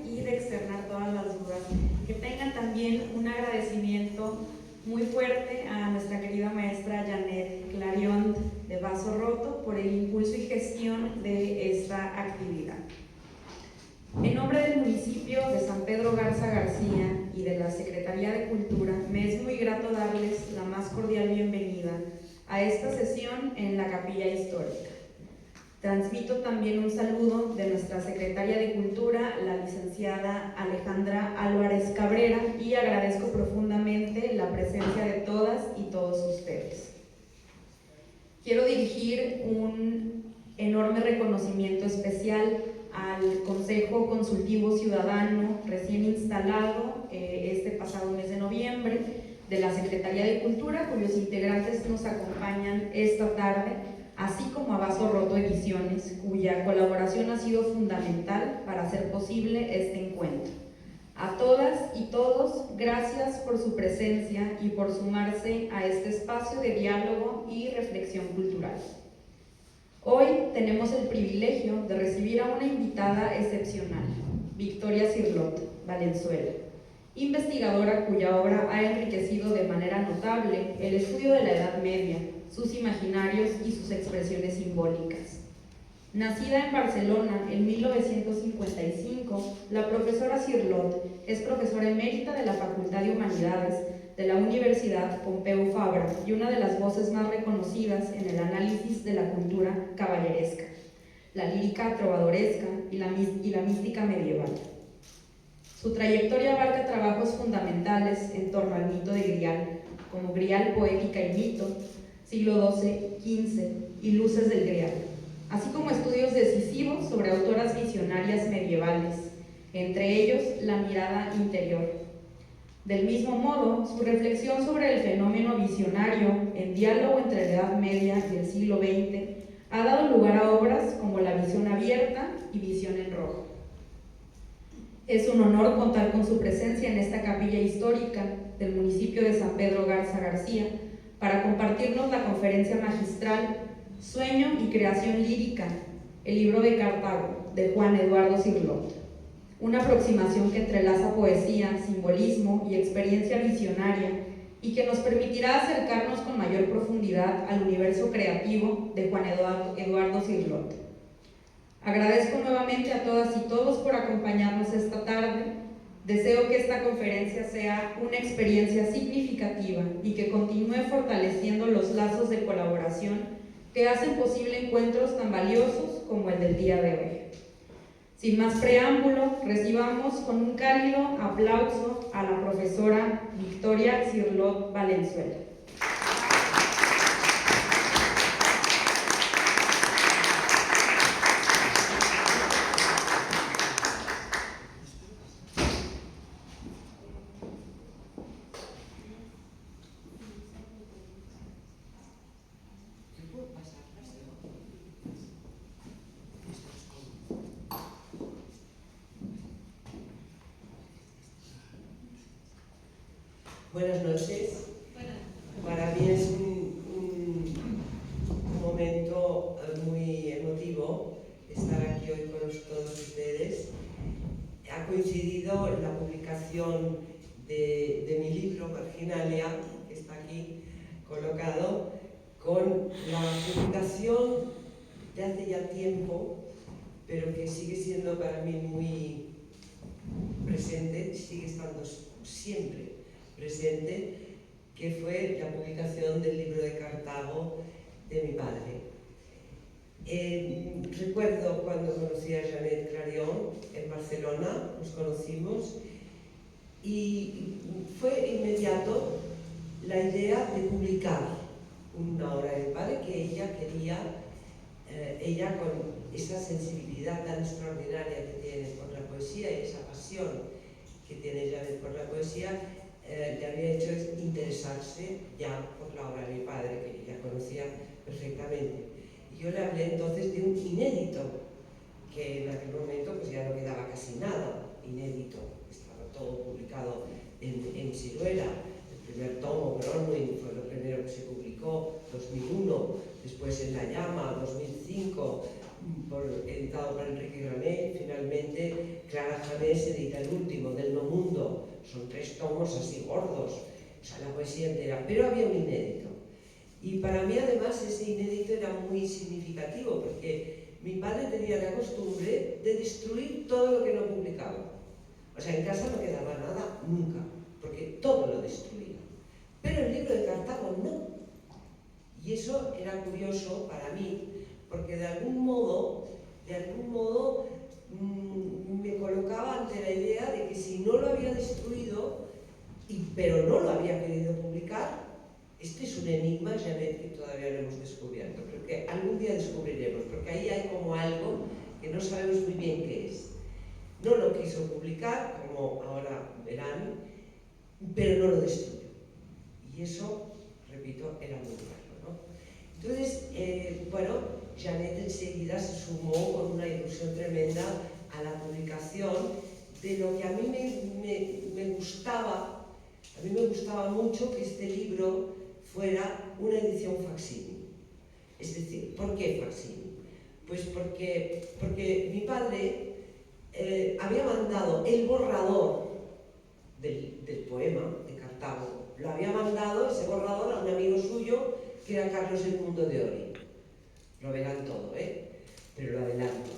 y de externar todas las dudas. Que tengan también un agradecimiento muy fuerte a nuestra querida maestra Janet Clarion de Vaso Roto por el impulso y gestión de esta actividad. En nombre del municipio de San Pedro Garza García y de la Secretaría de Cultura, me es muy grato darles la más cordial bienvenida a esta sesión en la Capilla Histórica. Transmito también un saludo de nuestra Secretaria de Cultura, la licenciada Alejandra Álvarez Cabrera, y agradezco profundamente la presencia de todas y todos ustedes. Quiero dirigir un enorme reconocimiento especial al Consejo Consultivo Ciudadano recién instalado este pasado mes de noviembre de la Secretaría de Cultura, cuyos integrantes nos acompañan esta tarde, así como a Vaso Roto Ediciones, cuya colaboración ha sido fundamental para hacer posible este encuentro. A todas y todos, gracias por su presencia y por sumarse a este espacio de diálogo y reflexión cultural. Hoy tenemos el privilegio de recibir a una invitada excepcional, Victoria Cirlot Valenzuela, investigadora cuya obra ha enriquecido de manera notable el estudio de la Edad Media, sus imaginarios y sus expresiones simbólicas. Nacida en Barcelona en 1955, la profesora Cirlot es profesora emérita de la Facultad de Humanidades de la Universidad Pompeu Fabra y una de las voces más reconocidas en el análisis de la cultura caballeresca, la lírica trovadoresca y la mística medieval. Su trayectoria abarca trabajos fundamentales en torno al mito de Grial, como Grial, poética y mito, siglo XII-XV y luces del Grial, así como estudios decisivos sobre autoras visionarias medievales, entre ellos La mirada interior. Del mismo modo, su reflexión sobre el fenómeno visionario en diálogo entre la Edad Media y el siglo XX ha dado lugar a obras como La visión abierta y Visión en rojo. Es un honor contar con su presencia en esta capilla histórica del municipio de San Pedro Garza García para compartirnos la conferencia magistral Sueño y creación lírica, el libro de Cartago, de Juan Eduardo Cirlot. Una aproximación que entrelaza poesía, simbolismo y experiencia visionaria y que nos permitirá acercarnos con mayor profundidad al universo creativo de Juan Eduardo Cirlot. Agradezco nuevamente a todas y todos por acompañarnos esta tarde. Deseo que esta conferencia sea una experiencia significativa y que continúe fortaleciendo los lazos de colaboración que hacen posible encuentros tan valiosos como el del día de hoy. Sin más preámbulo, recibamos con un cálido aplauso a la profesora Victoria Cirlot Valenzuela. Buenas noches. Para mí es un momento muy emotivo estar aquí hoy con todos ustedes. Ha coincidido la publicación de mi libro, Marginalia, que está aquí colocado, con la publicación de hace ya tiempo, pero que sigue siendo para mí muy presente, sigue estando siempre presente, que fue la publicación del libro de Cartago de mi padre. Recuerdo cuando conocí a Janet Clarion en Barcelona, nos conocimos, y fue inmediato la idea de publicar una obra de mi padre que ella quería, ella con esa sensibilidad tan extraordinaria que tiene por la poesía y esa pasión que tiene Janet por la poesía, le había hecho interesarse ya por la obra de mi padre, que ella conocía perfectamente. Y yo le hablé entonces de un inédito, que en aquel momento pues ya no quedaba casi nada inédito, estaba todo publicado en Siruela. El primer tomo, Bronwyn, fue lo primero que se publicó, 2001, después en La Llama, 2005, editado por Enrique Grané, y finalmente Clara Chanés edita el último, del No Mundo, son 3 tomos así gordos, o sea, la poesía entera, pero había un inédito. Y para mí además ese inédito era muy significativo, porque mi padre tenía la costumbre de destruir todo lo que no publicaba. O sea, en casa no quedaba nada nunca, porque todo lo destruía. Pero el libro de Cartago no. Y eso era curioso para mí, porque de algún modo me colocaba ante la idea de que si no lo había destruido, pero no lo había querido publicar, este es un enigma, Janet, que todavía no hemos descubierto, pero que algún día descubriremos, porque ahí hay como algo que no sabemos muy bien qué es. No lo quiso publicar, como ahora verán, pero no lo destruyó. Y eso, repito, era muy raro, ¿no? Entonces, bueno, Janet enseguida se sumó con una ilusión tremenda a la publicación de lo que a mí me gustaba. A mí me gustaba mucho que este libro fuera una edición facsímil. Es decir, ¿por qué facsímil? Pues porque mi padre había mandado el borrador del poema de Cartago, lo había mandado ese borrador a un amigo suyo que era Carlos Edmundo de Ory. Lo verán todo, pero lo adelanto.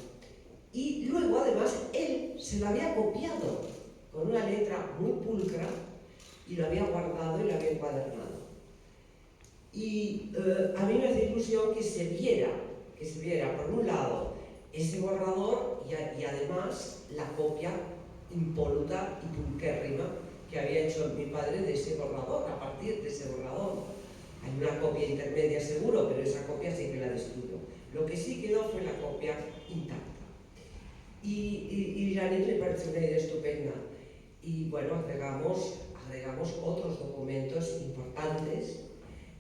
Y luego, además, él se lo había copiado con una letra muy pulcra y lo había guardado y lo había encuadernado. Y a mí me hace ilusión que se viera, por un lado, ese borrador y además la copia impoluta y pulquérrima que había hecho mi padre de ese borrador, a partir de ese borrador. Hay una copia intermedia seguro, pero esa copia sí que la destruyó. Lo que sí quedó fue la copia intacta. Y Janet me parece una idea estupenda. Y bueno, agregamos otros documentos importantes,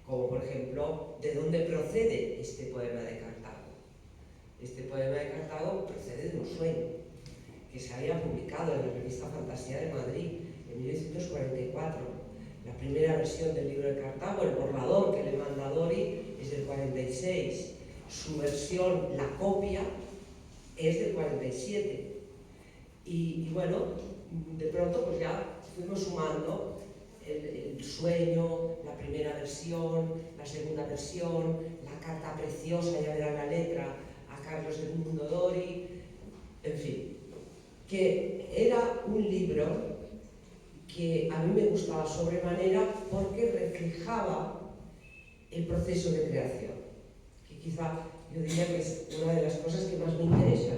como por ejemplo, de dónde procede este poema de Cartago. Este poema de Cartago procede de un sueño que se había publicado en la revista Fantasía de Madrid en 1944. La primera versión del libro de Cartago, el borrador que le manda Dori, es del 46. Su versión, la copia, es del 47. Y bueno, de pronto pues ya fuimos sumando el sueño, la primera versión, la segunda versión, la carta preciosa, ya verán la letra, a Carlos Edmundo Dori, en fin, que era un libro que a mí me gustaba sobremanera porque reflejaba el proceso de creación, que quizá yo diría que es una de las cosas que más me interesa,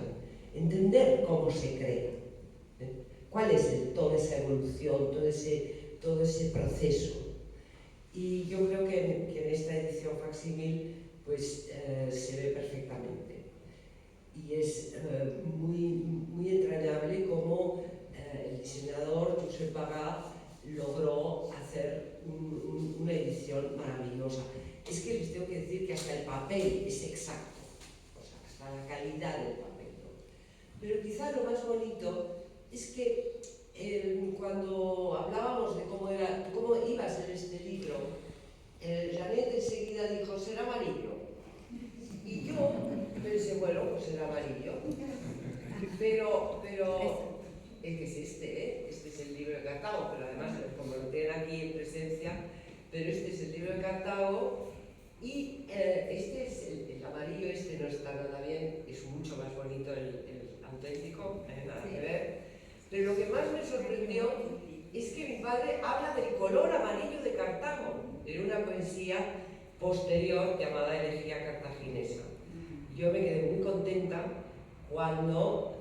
entender cómo se crea, cuál es toda esa evolución, todo ese proceso. Y yo creo que en esta edición facsímil pues, se ve perfectamente. Y es muy entrañable cómo el diseñador Josep Bagà logró hacer una edición maravillosa. Es que les tengo que decir que hasta el papel es exacto, o sea, hasta la calidad del papel, ¿no? Pero quizá lo más bonito es que cuando hablábamos de cómo iba a ser este libro, Janet enseguida dijo, será amarillo. Y yo pensé, bueno, pues será amarillo. Pero es que es este es el libro de Cartago, pero además, como lo tienen aquí en presencia, pero este es el libro de Cartago y este es el amarillo, este no está nada bien, es mucho más bonito el auténtico, nada que ver. Pero lo que más me sorprendió es que mi padre habla del color amarillo de Cartago, en una poesía posterior llamada Elegía Cartaginesa. Yo me quedé muy contenta cuando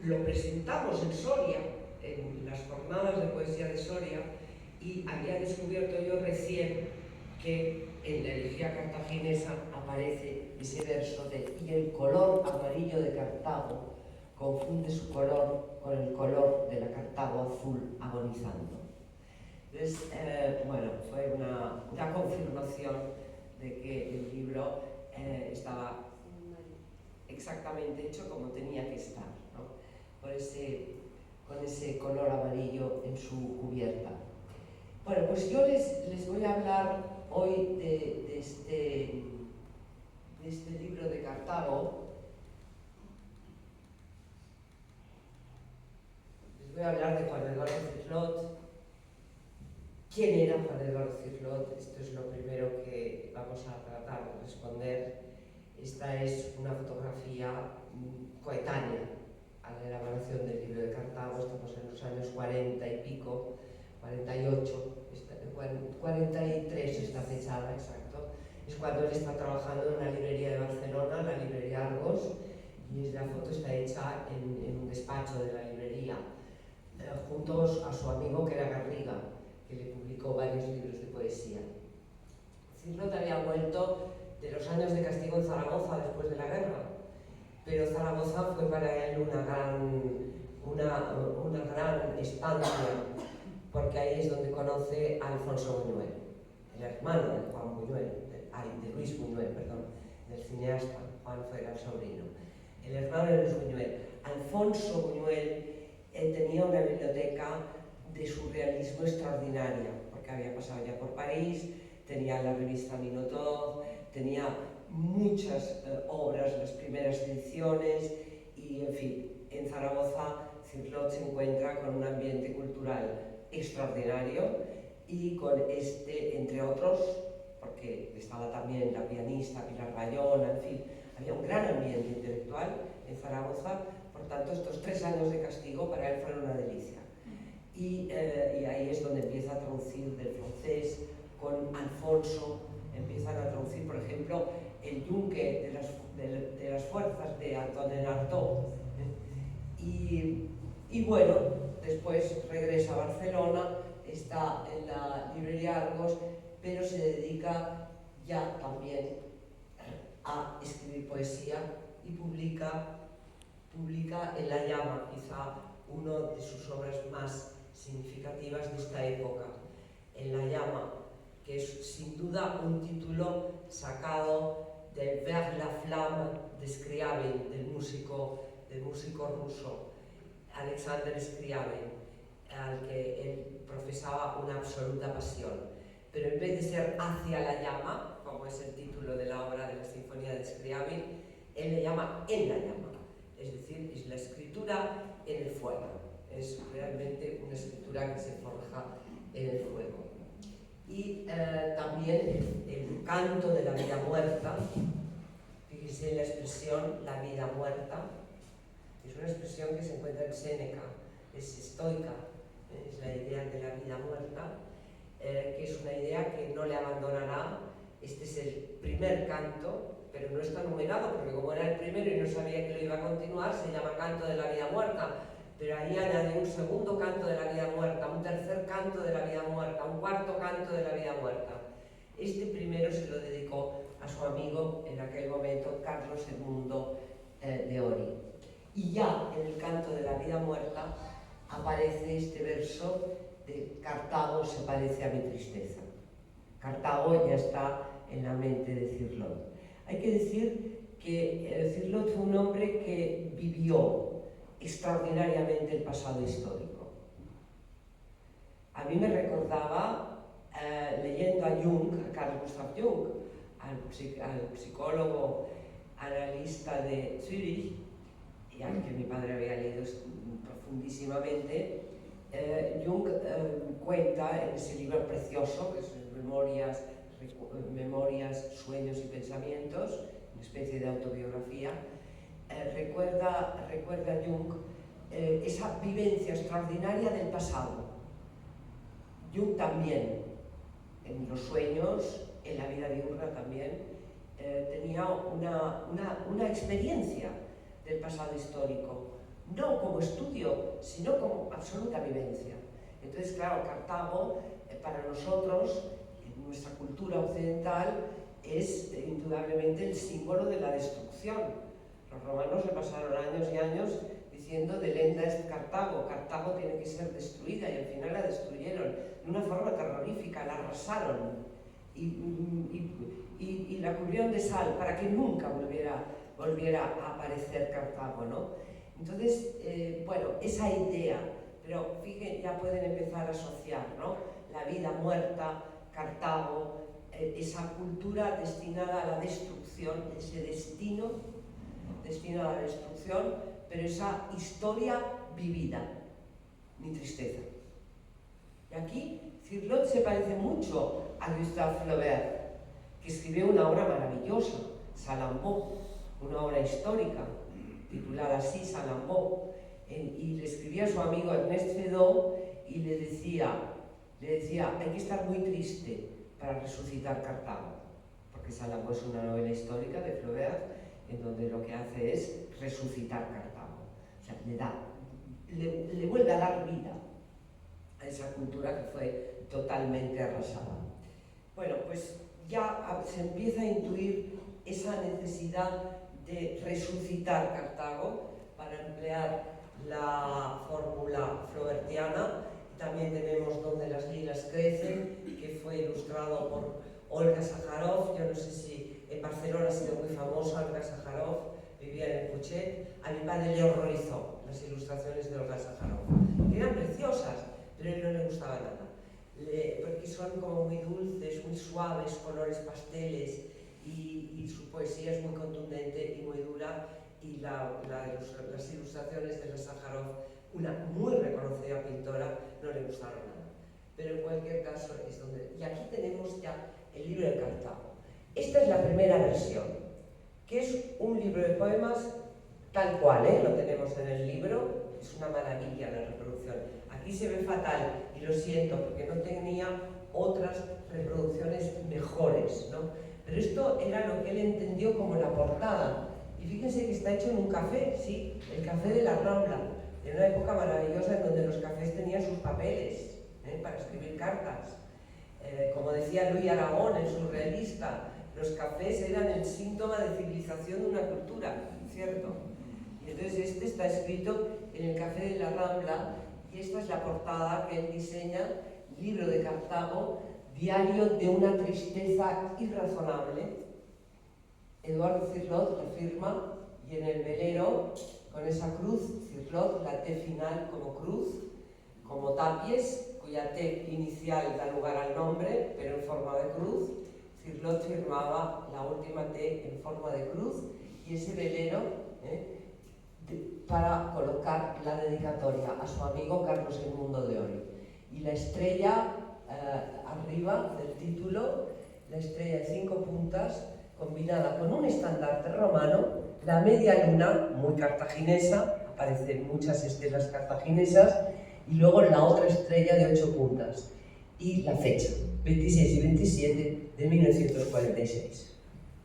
lo presentamos en Soria, en las jornadas de poesía de Soria, y había descubierto yo recién que en la Elegía Cartaginesa aparece ese verso de y el color amarillo de Cartago confunde su color con el color de la Cartago azul agonizando. Entonces, bueno, fue una confirmación de que el libro estaba exactamente hecho como tenía que estar, ¿no? Con ese color amarillo en su cubierta. Bueno, pues yo les voy a hablar hoy de este libro de Cartago, voy a hablar de Juan Eduardo Cirlot. ¿Quién era Juan Eduardo Cirlot? Esto es lo primero que vamos a tratar de responder. Esta es una fotografía coetánea a la elaboración del libro de Cartago. Estamos en los años 40 y pico, 48, 43 está fechada, exacto. Es cuando él está trabajando en una librería de Barcelona, la librería Argos, y la foto está hecha en un despacho de la librería, juntos a su amigo que era Garriga, que le publicó varios libros de poesía. Cirlot había vuelto de los años de castigo en Zaragoza después de la guerra, pero Zaragoza fue para él una gran estancia, porque ahí es donde conoce a Alfonso Buñuel, el hermano de Juan Buñuel, de Luis Buñuel, perdón, del cineasta. Juan fue el sobrino. El hermano de Luis Buñuel. Alfonso Buñuel tenía una biblioteca de surrealismo extraordinaria, porque había pasado ya por París, tenía la revista Minotaur, tenía muchas obras, las primeras ediciones, y en fin, en Zaragoza Cirlot se encuentra con un ambiente cultural extraordinario y con entre otros, porque estaba también la pianista Pilar Bayona, en fin, había un gran ambiente intelectual en Zaragoza. Por tanto, estos 3 años de castigo para él fueron una delicia. Y ahí es donde empieza a traducir del francés con Alfonso, empiezan a traducir, por ejemplo, el Yunque de las fuerzas de Antoine Artaud. Y bueno, después regresa a Barcelona, está en la librería Argos, pero se dedica ya también a escribir poesía y publica En la llama, quizá una de sus obras más significativas de esta época. En la llama, que es sin duda un título sacado del Vers la flamme de Scriabin, del músico ruso Alexander Scriabin, al que él profesaba una absoluta pasión. Pero en vez de ser hacia la llama, como es el título de la obra de la Sinfonía de Scriabin, él le llama en la llama, es decir, es la escritura en el fuego. Es realmente una escritura que se forja en el fuego. Y también el canto de la vida muerta. Fíjese en la expresión la vida muerta. Es una expresión que se encuentra en Séneca, es estoica, es la idea de la vida muerta, que es una idea que no le abandonará. Este es el primer canto, pero no está numerado, porque como era el primero y no sabía que lo iba a continuar, se llama canto de la vida muerta. Pero ahí añade un segundo canto de la vida muerta, un tercer canto de la vida muerta, un cuarto canto de la vida muerta. Este primero se lo dedicó a su amigo en aquel momento, Carlos II de Ori. Y ya en el canto de la vida muerta aparece este verso de Cartago se parece a mi tristeza. Cartago ya está en la mente de Cirlot. Hay que decir que Cirlot fue un hombre que vivió extraordinariamente el pasado histórico. A mí me recordaba, leyendo a Jung, a Carl Gustav Jung, al psicólogo analista de Zúrich, y al que mi padre había leído profundísimamente, Jung cuenta en ese libro precioso, que son Memorias, Sueños y Pensamientos, una especie de autobiografía, recuerda a Jung esa vivencia extraordinaria del pasado. Jung también, en los sueños, en la vida diurna también, tenía una experiencia del pasado histórico, no como estudio, sino como absoluta vivencia. Entonces, claro, Cartago, para nosotros, en nuestra cultura occidental, es indudablemente el símbolo de la destrucción. Los romanos se pasaron años y años diciendo delenda est Cartago, Cartago tiene que ser destruida, y al final la destruyeron de una forma terrorífica, la arrasaron y la cubrieron de sal para que nunca volviera a aparecer Cartago, ¿no? Entonces, bueno, esa idea, pero fíjense, ya pueden empezar a asociar, ¿no? La vida muerta, Cartago, esa cultura destinada a la destrucción, ese destino destinado a la destrucción, pero esa historia vivida. ni tristeza. Y aquí Cirlot se parece mucho a Gustave Flaubert, que escribió una obra maravillosa, Salammbô, una obra histórica, titulada así, Salammbô, y le escribía a su amigo Ernest Feydeau y le decía, hay que estar muy triste para resucitar Cartago, porque Salammbô es una novela histórica de Flaubert, en donde lo que hace es resucitar Cartago. O sea, le vuelve a dar vida a esa cultura que fue totalmente arrasada. Bueno, pues ya se empieza a intuir esa necesidad de resucitar Cartago, para emplear la fórmula flaubertiana. También tenemos Donde las lilas crecen, que fue ilustrado por Olga Sájarov. Yo no sé si en Barcelona ha sido muy famosa Olga Sájarov, vivía en el Puchet. A mi padre le horrorizó las ilustraciones de Olga Sájarov, que eran preciosas, pero a él no le gustaba nada, porque son como muy dulces, muy suaves, colores pasteles, y su poesía es muy contundente y muy dura, y las ilustraciones de la Sájarov, una muy reconocida pintora, no le gustaron nada. Pero en cualquier caso es donde... Y aquí tenemos ya el libro de Cartago. Esta es la primera versión, que es un libro de poemas tal cual, lo tenemos en el libro. Es una maravilla la reproducción. Aquí se ve fatal, y lo siento, porque no tenía otras reproducciones mejores, ¿no? Pero esto era lo que él entendió como la portada. Y fíjense que está hecho en un café, sí, el café de la Rambla, en una época maravillosa en donde los cafés tenían sus papeles para escribir cartas. Como decía Luis Aragón, el surrealista, los cafés eran el síntoma de civilización de una cultura, ¿cierto? Y entonces este está escrito en el café de la Rambla, y esta es la portada que él diseña: Libro de Cartago, diario de una tristeza irrazonable. Eduardo Cirlot lo firma, y en el velero, con esa cruz, Cirlot, la T final como cruz, como Tapies, cuya T inicial da lugar al nombre, pero en forma de cruz. Cirlot firmaba la última T en forma de cruz, y ese velero para colocar la dedicatoria a su amigo Carlos Edmundo de Ori. Y la estrella arriba del título, la estrella de 5 puntas, combinada con un estandarte romano, la media luna, muy cartaginesa, aparecen muchas estelas cartaginesas, y luego la otra estrella de 8 puntas, y la fecha, 26 y 27 de 1946.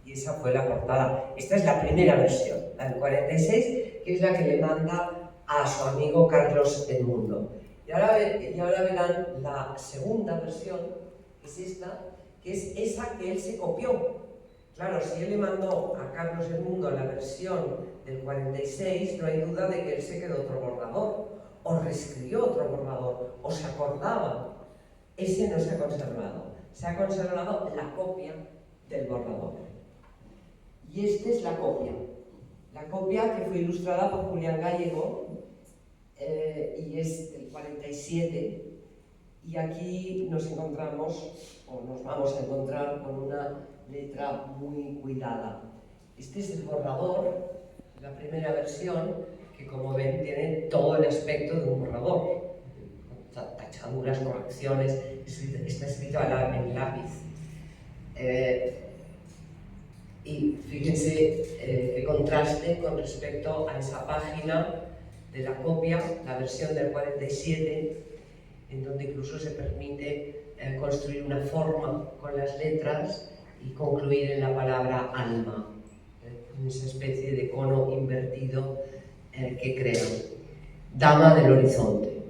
Y esa fue la portada. Esta es la primera versión, la del 46, que es la que le manda a su amigo Carlos Edmundo. Y ahora verán la segunda versión, que es esta, que es esa que él se copió. Claro, si él le mandó a Carlos Edmundo la versión del 46, no hay duda de que él se quedó otro borrador, o reescribió otro borrador, o se acordaba. Ese no se ha conservado. Se ha conservado la copia del borrador. Y esta es la copia que fue ilustrada por Julián Gallego, y es del 47, y aquí nos encontramos, o nos vamos a encontrar con una letra muy cuidada. Este es el borrador, la primera versión, que como ven tiene todo el aspecto de un borrador, tachaduras, correcciones, está escrito en lápiz. Y fíjense qué contraste con respecto a esa página de la copia, la versión del 47, en donde incluso se permite construir una forma con las letras y concluir en la palabra alma, en esa especie de cono invertido que crean. Dama del horizonte.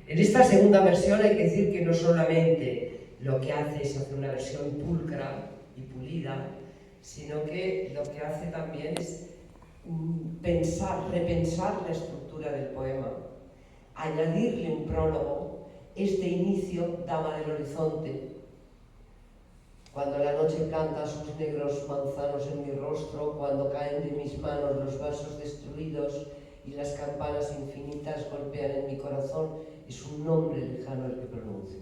En esta segunda versión hay que decir que no solamente lo que hace es hacer una versión pulcra y pulida, sino que lo que hace también es repensar la estructura del poema, añadirle un prólogo, este inicio, Dama del horizonte. Cuando la noche planta sus negros manzanos en mi rostro, cuando caen de mis manos los vasos destruidos y las campanas infinitas golpean en mi corazón, es un nombre lejano el que pronuncio.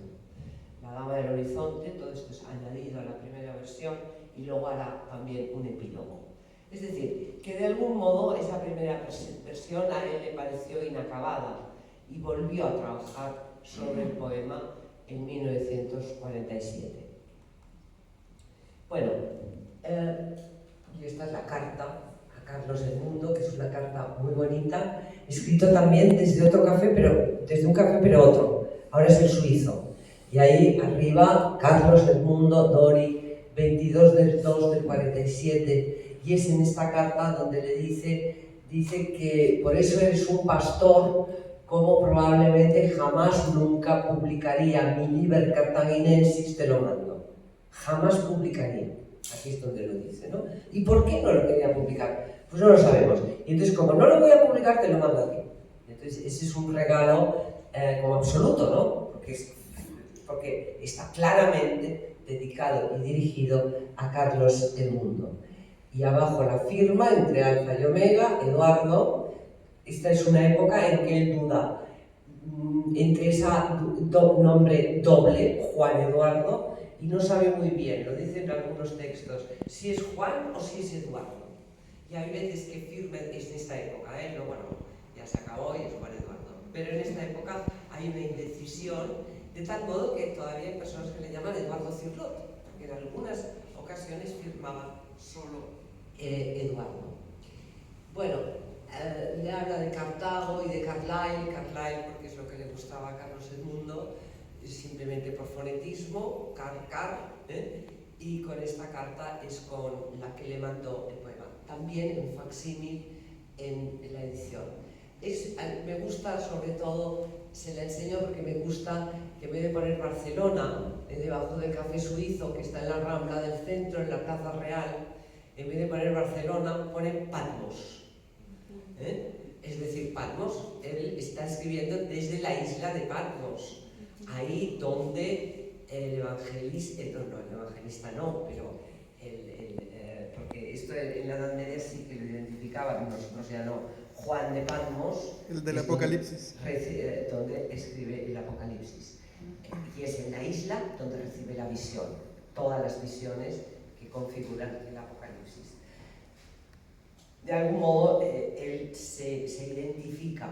La Dama del horizonte, todo esto es añadido a la primera versión, y luego hará también un epílogo. Es decir, que de algún modo esa primera versión a él le pareció inacabada, y volvió a trabajar sobre el poema en 1947. Bueno, y esta es la carta a Carlos Edmundo, que es una carta muy bonita, escrito también desde otro café, desde un café pero otro, ahora es el suizo. Y ahí arriba, Carlos Edmundo Dori, 22 del 2 del 47, y es en esta carta donde le dice que por eso eres un pastor, como probablemente jamás nunca publicaría mi Liber Cartaginensis, te lo mando. Jamás publicaría. Aquí es donde lo dice, ¿no? ¿Y por qué no lo quería publicar? Pues no lo sabemos. Y entonces, como no lo voy a publicar, te lo mando a ti. Entonces, ese es un regalo como absoluto, ¿no? Porque está claramente dedicado y dirigido a Carlos Edmundo. Y abajo la firma, entre alfa y omega, Eduardo. Esta es una época en que él duda entre ese nombre doble, Juan Eduardo, y no sabe muy bien, lo dicen algunos textos, si es Juan o si es Eduardo. Y hay veces que firme, es en esta época, luego no, ya se acabó y es Juan Eduardo. Pero en esta época hay una indecisión, de tal modo que todavía hay personas que le llaman Eduardo Cirlot, porque en algunas ocasiones firmaba solo Eduardo. Bueno, le habla de Cartago y de Carlyle porque es lo que le gustaba a Carlos Edmundo, simplemente por fonetismo, y con esta carta es con la que le mandó el poema. También un facsímil en la edición. Me gusta, sobre todo, se la enseño porque me gusta que en vez de poner Barcelona debajo del café suizo que está en la Rambla del centro, en la Plaza Real, en vez de poner Barcelona, pone Patmos. Es decir, Patmos, él está escribiendo desde la isla de Patmos, ahí donde el evangelista, pero porque esto en la Edad Media sí que lo identificaban, nosotros ya no, Juan de Patmos, el del Apocalipsis, donde escribe el Apocalipsis, y es en la isla donde recibe la visión, todas las visiones que configuran el Apocalipsis. De algún modo, él se identifica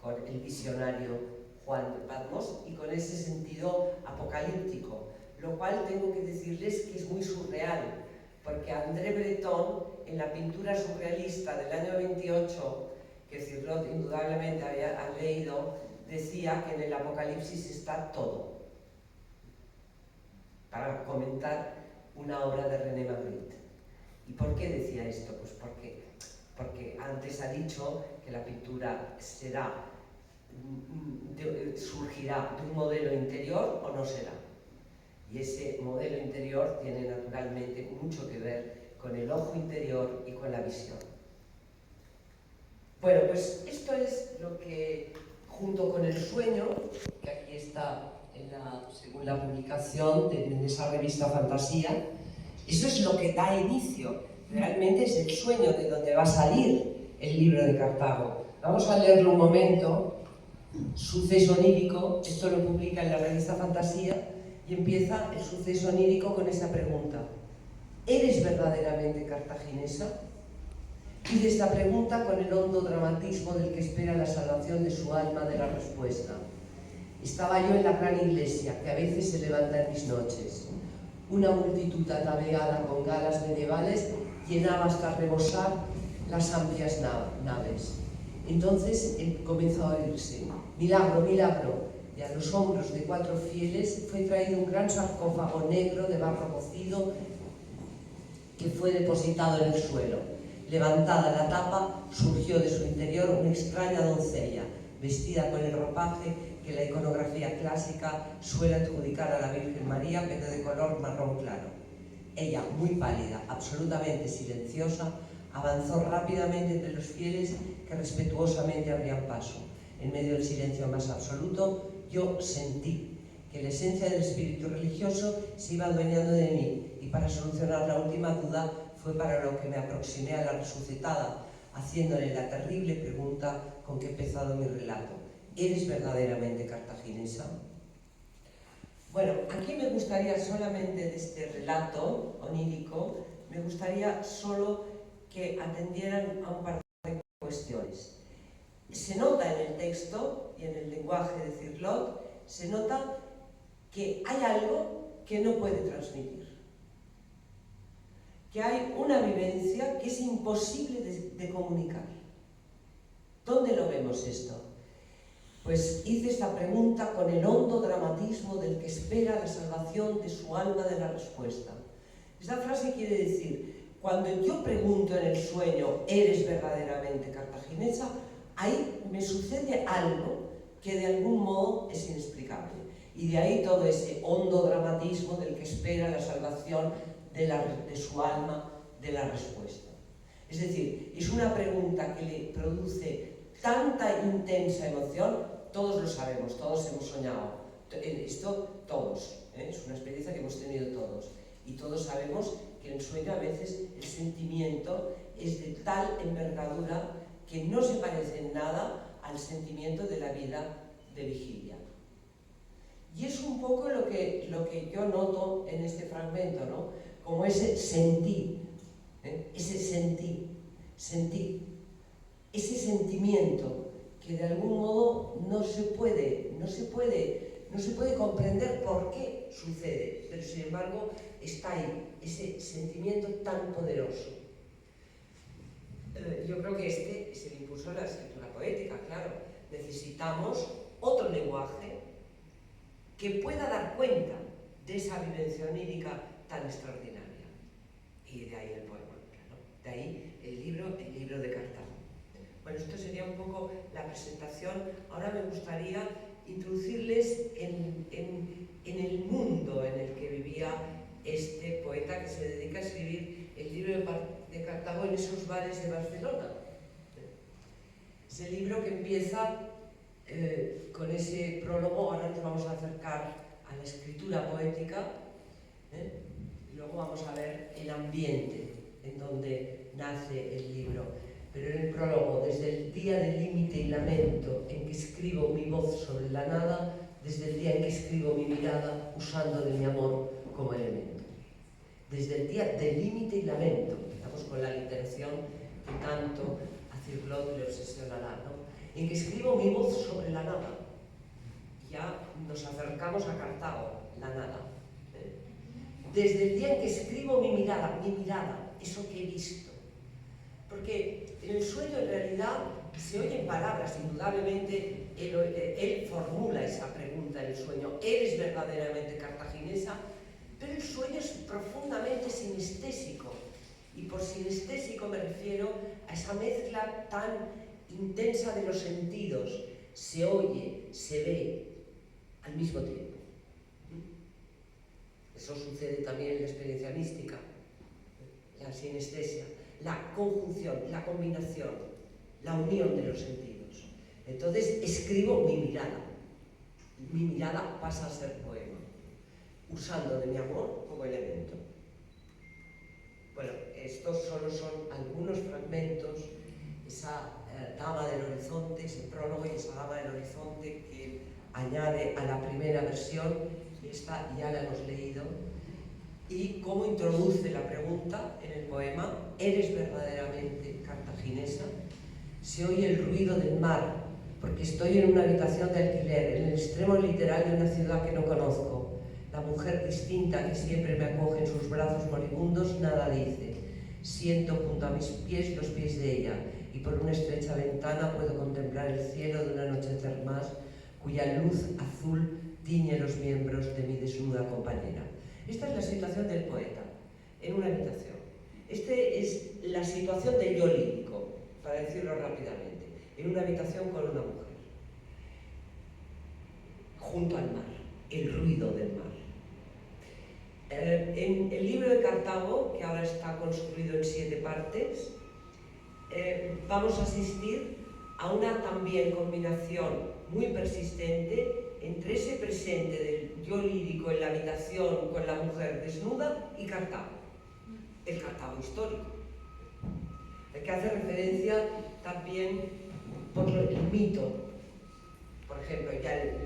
con el visionario Juan de Patmos y con ese sentido apocalíptico, lo cual tengo que decirles que es muy surreal, porque André Breton, en la pintura surrealista del año 28, que Cirlot indudablemente había leído, decía que en el Apocalipsis está todo, para comentar una obra de René Magritte. ¿Y por qué decía esto? Pues porque antes ha dicho que la pintura surgirá de un modelo interior o no será. Y ese modelo interior tiene naturalmente mucho que ver con el ojo interior y con la visión. Bueno, pues esto es lo que, junto con el sueño, que aquí está según la publicación en esa revista Fantasía, eso es lo que da inicio, realmente es el sueño de donde va a salir el libro de Cartago. Vamos a leerlo un momento. Suceso onírico, esto lo publica en la revista Fantasía, y empieza el suceso onírico con esa pregunta: ¿eres verdaderamente cartaginesa? Y de esta pregunta con el hondo dramatismo del que espera la salvación de su alma de la respuesta. Estaba yo en la gran iglesia, que a veces se levanta en mis noches. Una multitud ataviada con galas medievales llenaba hasta rebosar las amplias naves. Entonces comenzó a oírse: milagro, milagro. Y a los hombros de 4 fieles fue traído un gran sarcófago negro de barro cocido que fue depositado en el suelo. Levantada la tapa, surgió de su interior una extraña doncella, vestida con el ropaje que la iconografía clásica suele adjudicar a la Virgen María, pero de color marrón claro. Ella, muy pálida, absolutamente silenciosa, avanzó rápidamente entre los fieles que respetuosamente abrían paso. En medio del silencio más absoluto, yo sentí que la esencia del espíritu religioso se iba adueñando de mí, y para solucionar la última duda fue para lo que me aproximé a la resucitada, haciéndole la terrible pregunta con que he empezado mi relato: ¿eres verdaderamente cartaginesa? Bueno, aquí me gustaría solamente de este relato onírico, me gustaría solo que atendieran a un par de cuestiones. se nota en el texto y en el lenguaje de Cirlot, se nota que hay algo que no puede transmitir, que hay una vivencia que es imposible de comunicar. ¿Dónde lo vemos esto? Pues hice esta pregunta con el hondo dramatismo del que espera la salvación de su alma de la respuesta. Esta frase quiere decir, cuando yo pregunto en el sueño, ¿eres verdaderamente cartaginesa?, ahí me sucede algo que de algún modo es inexplicable. Y de ahí todo ese hondo dramatismo del que espera la salvación de su alma de la respuesta. Es decir, es una pregunta que le produce tanta intensa emoción. Todos lo sabemos, todos hemos soñado. Esto todos, es una experiencia que hemos tenido todos. Y todos sabemos que en el sueño a veces el sentimiento es de tal envergadura que no se parece en nada al sentimiento de la vida de vigilia. Y es un poco lo que yo noto en este fragmento, ¿no? Como ese sentir, ese sentir, ese sentimiento que de algún modo no se puede comprender por qué sucede, pero sin embargo está ahí, ese sentimiento tan poderoso. Yo creo que este es el impulso de la escritura poética, claro. Necesitamos otro lenguaje que pueda dar cuenta de esa vivencia onírica tan extraordinaria. Y de ahí el poema, claro. De ahí el libro de Cartago. Bueno, esto sería un poco la presentación. Ahora me gustaría introducirles en el mundo en el que vivía este poeta que se dedica a escribir el libro de Cartago en esos bares de Barcelona. Ese libro que empieza con ese prólogo. Ahora nos vamos a acercar a la escritura poética, y luego vamos a ver el ambiente en donde nace el libro. Pero en el prólogo, desde el día de límite y lamento en que escribo mi voz sobre la nada, desde el día en que escribo mi mirada usando de mi amor como elemento. Desde el día de límite y lamento, estamos con la literación que tanto a Cirlot le obsesionará, ¿no? En que escribo mi voz sobre la nada. Ya nos acercamos a Cartago, la nada. Desde el día en que escribo mi mirada, eso que he visto. Porque en el sueño en realidad se oyen palabras, indudablemente él formula esa pregunta en el sueño, ¿eres verdaderamente cartaginesa? Pero el sueño es profundamente sinestésico, y por sinestésico me refiero a esa mezcla tan intensa de los sentidos, se oye, se ve al mismo tiempo. Eso sucede también en la experiencia mística, la sinestesia, la conjunción, la combinación, la unión de los sentidos. Entonces escribo mi mirada pasa a ser poema, usando de mi amor como elemento. Bueno, estos solo son algunos fragmentos, esa dama del horizonte, ese prólogo y esa dama del horizonte que añade a la primera versión, esta ya la hemos leído, y cómo introduce la pregunta en el poema, ¿eres verdaderamente cartaginesa? Se oye el ruido del mar, porque estoy en una habitación de alquiler, en el extremo literal de una ciudad que no conozco. La mujer distinta que siempre me acoge en sus brazos moribundos nada dice. Siento junto a mis pies los pies de ella, y por una estrecha ventana puedo contemplar el cielo de un anochecer más, cuya luz azul tiñe los miembros de mi desnuda compañera. Esta es la situación del poeta, en una habitación. Esta es la situación del yo lírico, para decirlo rápidamente, en una habitación con una mujer, junto al mar, el ruido del mar. En el libro de Cartago, que ahora está construido en 7 partes, vamos a asistir a una también combinación muy persistente entre ese presente del yo lírico en la habitación con la mujer desnuda y Cartago, el Cartago histórico, el que hace referencia también por el mito. Por ejemplo, ya en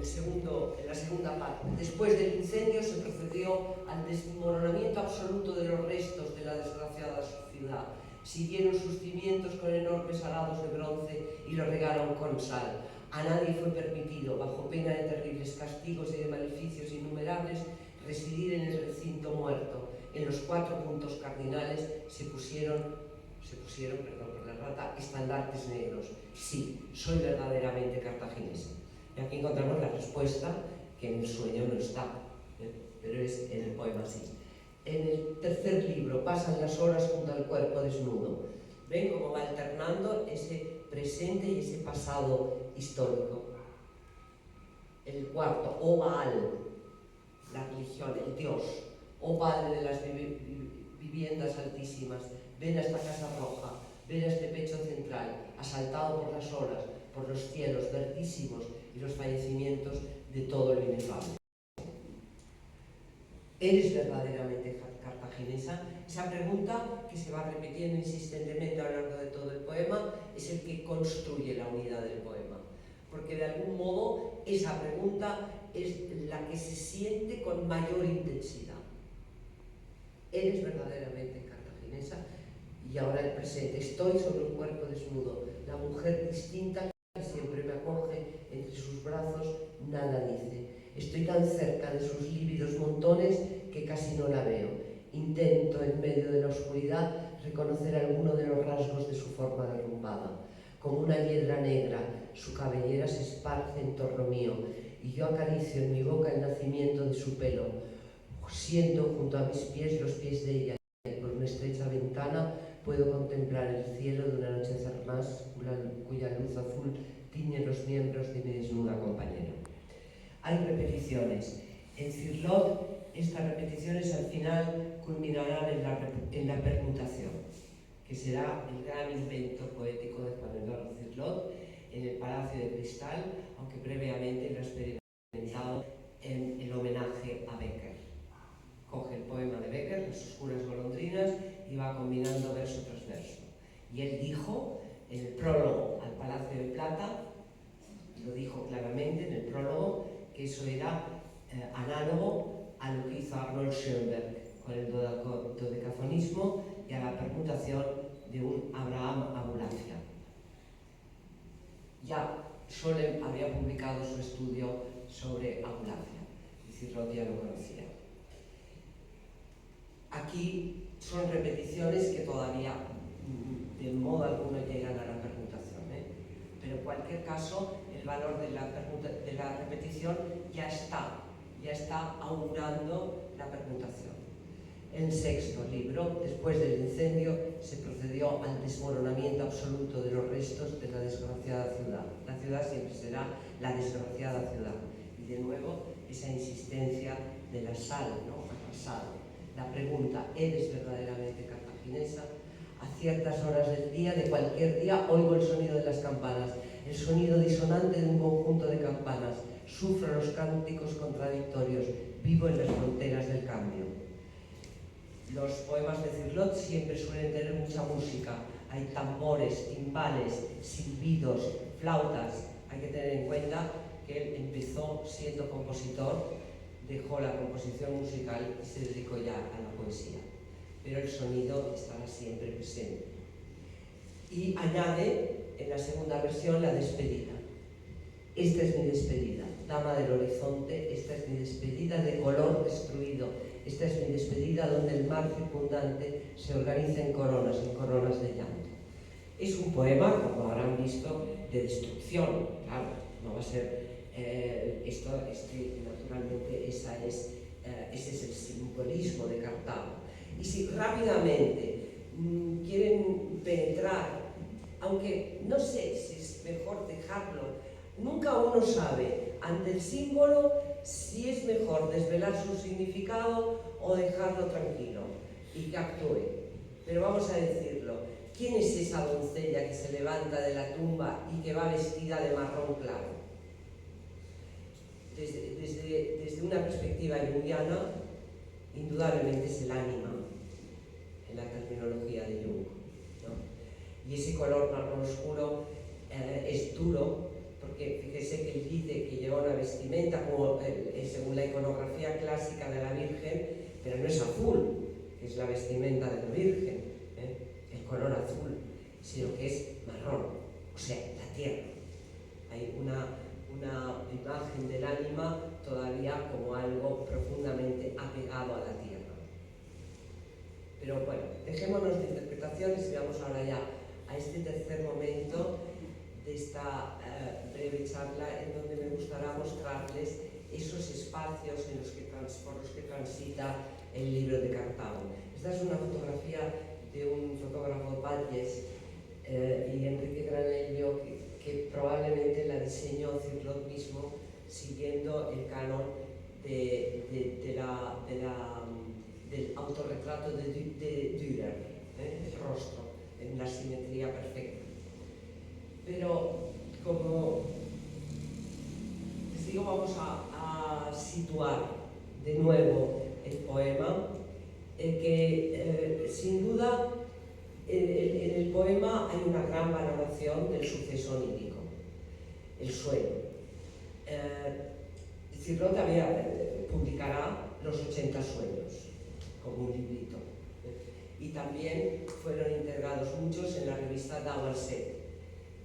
la segunda parte, después del incendio se procedió al desmoronamiento absoluto de los restos de la desgraciada ciudad. Siguieron sus cimientos con enormes arados de bronce y lo regaron con sal. A nadie fue permitido, bajo pena de terribles castigos y de maleficios innumerables, residir en el recinto muerto. En los 4 puntos cardinales se pusieron, perdón por la rata, estandartes negros. Sí, soy verdaderamente cartaginesa. Y aquí encontramos la respuesta, que en el sueño no está, pero es en el poema sí. En el tercer libro, pasan las horas junto al cuerpo desnudo. Ven cómo va alternando ese presente y ese pasado histórico. El cuarto, oh Baal, la religión, el Dios, oh Padre de las viviendas altísimas, ven a esta casa roja, ven a este pecho central, asaltado por las horas, por los cielos verdísimos y los fallecimientos de todo lo inefable. ¿Eres verdaderamente cartaginesa? Esa pregunta que se va repitiendo insistentemente a lo largo de todo el poema es el que construye la unidad del poema, porque de algún modo esa pregunta es la que se siente con mayor intensidad. ¿Eres verdaderamente cartaginesa? Y ahora el presente, estoy sobre un cuerpo desnudo, la mujer distinta que siempre me acoge entre sus brazos, nada dice. Estoy tan cerca de sus lívidos montones que casi no la veo. Intento, en medio de la oscuridad, reconocer alguno de los rasgos de su forma derrumbada. Como una hiedra negra, su cabellera se esparce en torno mío y yo acaricio en mi boca el nacimiento de su pelo. Siento junto a mis pies los pies de ella y por una estrecha ventana puedo contemplar el cielo de un anochecer más cuya luz azul tiñe los miembros de mi desnuda compañera. Hay repeticiones. En Cirlot, estas repeticiones al final culminarán en la permutación, que será el gran invento poético de Juan Eduardo Cirlot en el Palacio de Cristal, aunque previamente lo ha experimentado en el homenaje a Becker. Coge el poema de Becker, Las oscuras golondrinas, y va combinando verso tras verso. Y él dijo en el prólogo al Palacio de Plata, lo dijo claramente en el prólogo, que eso era análogo a lo que hizo Arnold Schoenberg con el dodecafonismo y a la permutación de un Abraham Abulafia. Ya Scholem había publicado su estudio sobre Abulafia, y Cirlot ya lo conocía. Aquí son repeticiones que todavía de modo alguno llegan a la permutación, pero en cualquier caso el valor de la repetición ya está augurando la permutación. En el sexto libro, después del incendio, se procedió al desmoronamiento absoluto de los restos de la desgraciada ciudad. La ciudad siempre será la desgraciada ciudad. Y de nuevo, esa insistencia de la sal, ¿no? Arrasado. La pregunta, ¿eres verdaderamente cartaginesa? A ciertas horas del día, de cualquier día, oigo el sonido de las campanas, el sonido disonante de un conjunto de campanas. Sufro los cánticos contradictorios, vivo en las fronteras del cambio. Los poemas de Cirlot siempre suelen tener mucha música. Hay tambores, timbales, silbidos, flautas. Hay que tener en cuenta que él empezó siendo compositor, dejó la composición musical y se dedicó ya a la poesía. Pero el sonido estará siempre presente. Y añade en la segunda versión la despedida. Esta es mi despedida, dama del horizonte, esta es mi despedida de color destruido, esta es mi despedida donde el mar circundante se organiza en coronas de llanto. Es un poema, como habrán visto, de destrucción, claro, no va a ser naturalmente ese es el simbolismo de Cartago. Y si rápidamente quieren penetrar, aunque no sé si es mejor dejarlo, nunca uno sabe ante el símbolo si es mejor desvelar su significado o dejarlo tranquilo y que actúe. Pero vamos a decirlo, ¿quién es esa doncella que se levanta de la tumba y que va vestida de marrón claro? Desde una perspectiva junguiana, indudablemente es el ánima, en la terminología de Jung, ¿no? Y ese color marrón oscuro es duro, porque fíjese que él dice que lleva una vestimenta como según la iconografía clásica de la Virgen, pero no es azul, que es la vestimenta de la Virgen. El color azul, sino que es marrón, o sea, la tierra. Hay una imagen del ánima todavía como algo profundamente apegado a la tierra. Pero bueno, dejémonos de interpretaciones y vamos ahora ya a este tercer momento de esta breve charla en donde me gustará mostrarles esos espacios por los que transita el libro de Cartago. Esta es una fotografía de un fotógrafo Valles y Enrique Granello que probablemente la diseñó Cirlot mismo siguiendo el canon del autorretrato de Dürer, el rostro, en la simetría perfecta. Pero, como les digo, vamos a situar de nuevo el poema, que sin duda en el poema hay una gran valoración del suceso onírico, el sueño. Cirlot publicará los 80 sueños como un librito, y también fueron integrados muchos en la revista Dauerset,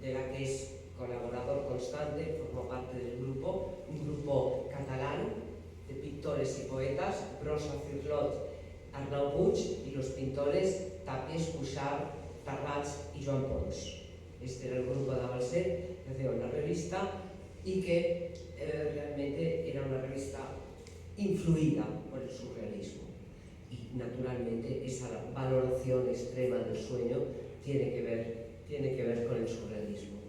de la que es colaborador constante, formó parte del grupo, un grupo catalán de pintores y poetas, Brossa, Cirlot, Arnau Puig, y los pintores Tàpies, Cuixart, Tarrats y Joan Pons. Este era el grupo de Dauerset, que hacía una revista y que realmente era una revista influida por el surrealismo. Y naturalmente esa valoración extrema del sueño tiene que ver con el surrealismo.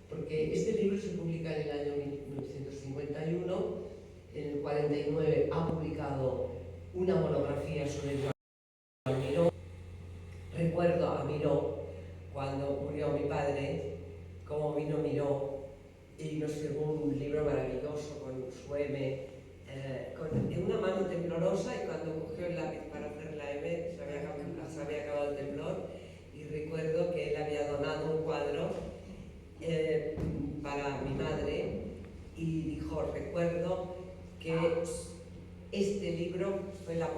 Porque este libro se publica en el año 1951, en el 49 ha publicado una monografía sobre Joan Miró. Recuerdo a Miró cuando murió mi padre, cómo vino Miró y nos firmó un libro maravilloso con su M, en una mano temblorosa, y cuando cogió el lápiz para hacer la M se había acabado el temblor. Y recuerdo que él había donado un cuadro para mi madre y dijo: recuerdo que este libro fue la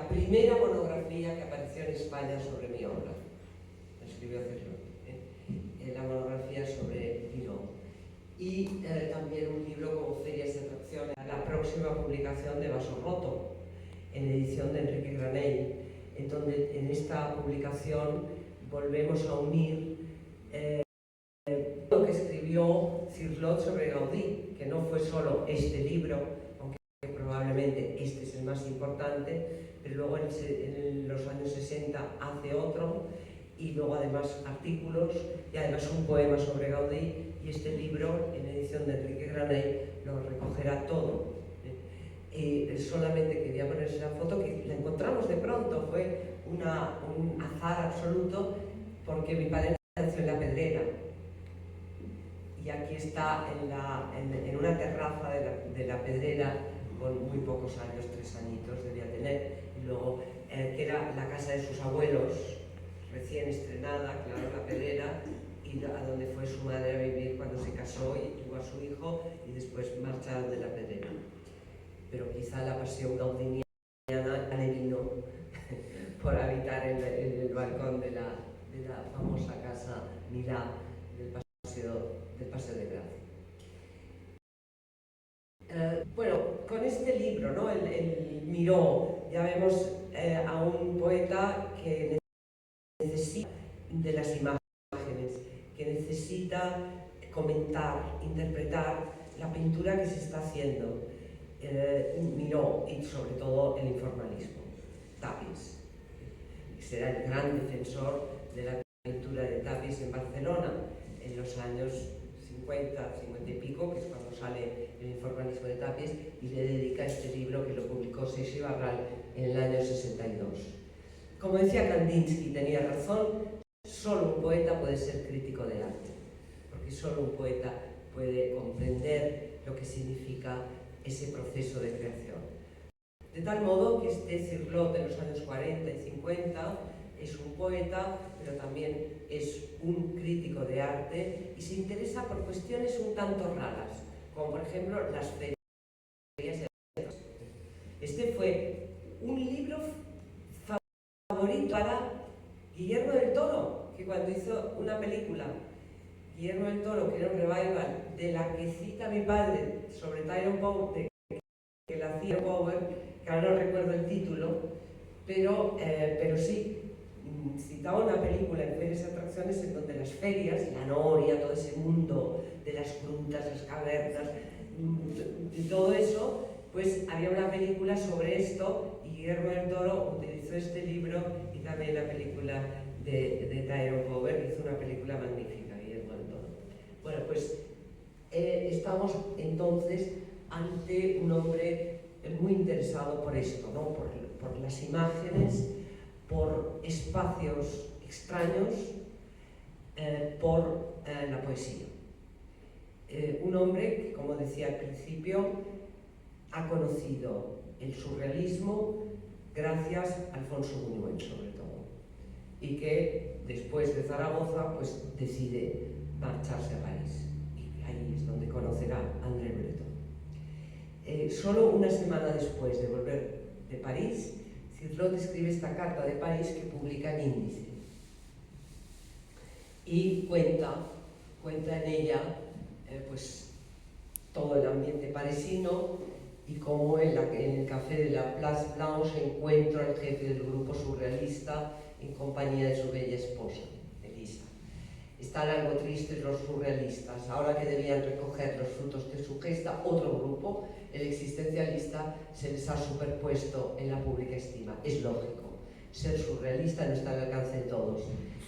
primera monografía que apareció en España sobre mi obra. Escribió Cirlot, la monografía sobre Miró. Y también un libro como Ferias de Atracciones, la próxima publicación de Vaso Roto, en edición de Enrique Granell, en donde en esta publicación volvemos a unir lo que escribió Cirlot sobre Gaudí, que no fue solo este libro, aunque probablemente este es el más importante, pero luego en los años 60 hace otro, y luego además artículos, y además un poema sobre Gaudí, y este libro, en edición de Enrique Granell, lo recogerá todo. Solamente quería poner esa foto, que la encontramos de pronto, fue un azar absoluto, porque mi padre nació en La Pedrera, y aquí está en una terraza de la Pedrera, con muy pocos años, 3 añitos debía tener, y luego que era la casa de sus abuelos, recién estrenada, claro, La Pedrera, y a donde fue su madre a vivir cuando se casó y tuvo a su hijo, y después marcharon de La Pedrera. Pero quizá la pasión gaudiniana le vino por habitar en el balcón de la famosa casa Milá del Paseo de Gracia. Bueno, con este libro, ¿no? el Miró, ya vemos a un poeta que necesita de las imágenes, que necesita comentar, interpretar la pintura que se está haciendo. Miró, y sobre todo el informalismo. Tàpies será el gran defensor de la pintura de Tàpies en Barcelona en los años 50 y pico, que es cuando sale el informalismo de Tàpies, y le dedica este libro que lo publicó Seixas i Barral en el año 62. Como decía Kandinsky, tenía razón, solo un poeta puede ser crítico de arte, porque solo un poeta puede comprender lo que significa ese proceso de creación. De tal modo que este Cirlot de los años 40 y 50 es un poeta, pero también es un crítico de arte y se interesa por cuestiones un tanto raras, como por ejemplo las ferias de atracciones. Este fue un libro favorito para Guillermo del Toro, que cuando hizo una película, Guillermo del Toro, que era un revival, de la que cita mi padre sobre Tyrone Power, que la hacía Power, que ahora no recuerdo el título, pero sí, citaba una película en Ferias y Atracciones en donde las ferias, la noria, todo ese mundo de las grutas, las cavernas, y todo eso, pues había una película sobre esto y Guillermo del Toro utilizó este libro y también la película de Tyrone Power, hizo una película magnífica, Guillermo del Toro. Bueno, pues estamos entonces ante un hombre muy interesado por esto, ¿no? por las imágenes, por espacios extraños, por la poesía. Un hombre que, como decía al principio, ha conocido el surrealismo gracias a Alfonso Buñuel, sobre todo, y que después de Zaragoza pues decide marcharse a París, y ahí es donde conocerá a André Breton. Solo una semana después de volver de París, Cirlot escribe esta carta de París que publica en Índice y cuenta en ella pues todo el ambiente parisino y cómo en el café de la Place Blanche encuentra al jefe del grupo surrealista en compañía de su bella esposa, Elisa. Están algo tristes los surrealistas, ahora que debían recoger los frutos de su gesta, otro grupo, el existencialista, se les ha superpuesto en la pública estima. Es lógico, ser surrealista no está al alcance de todos,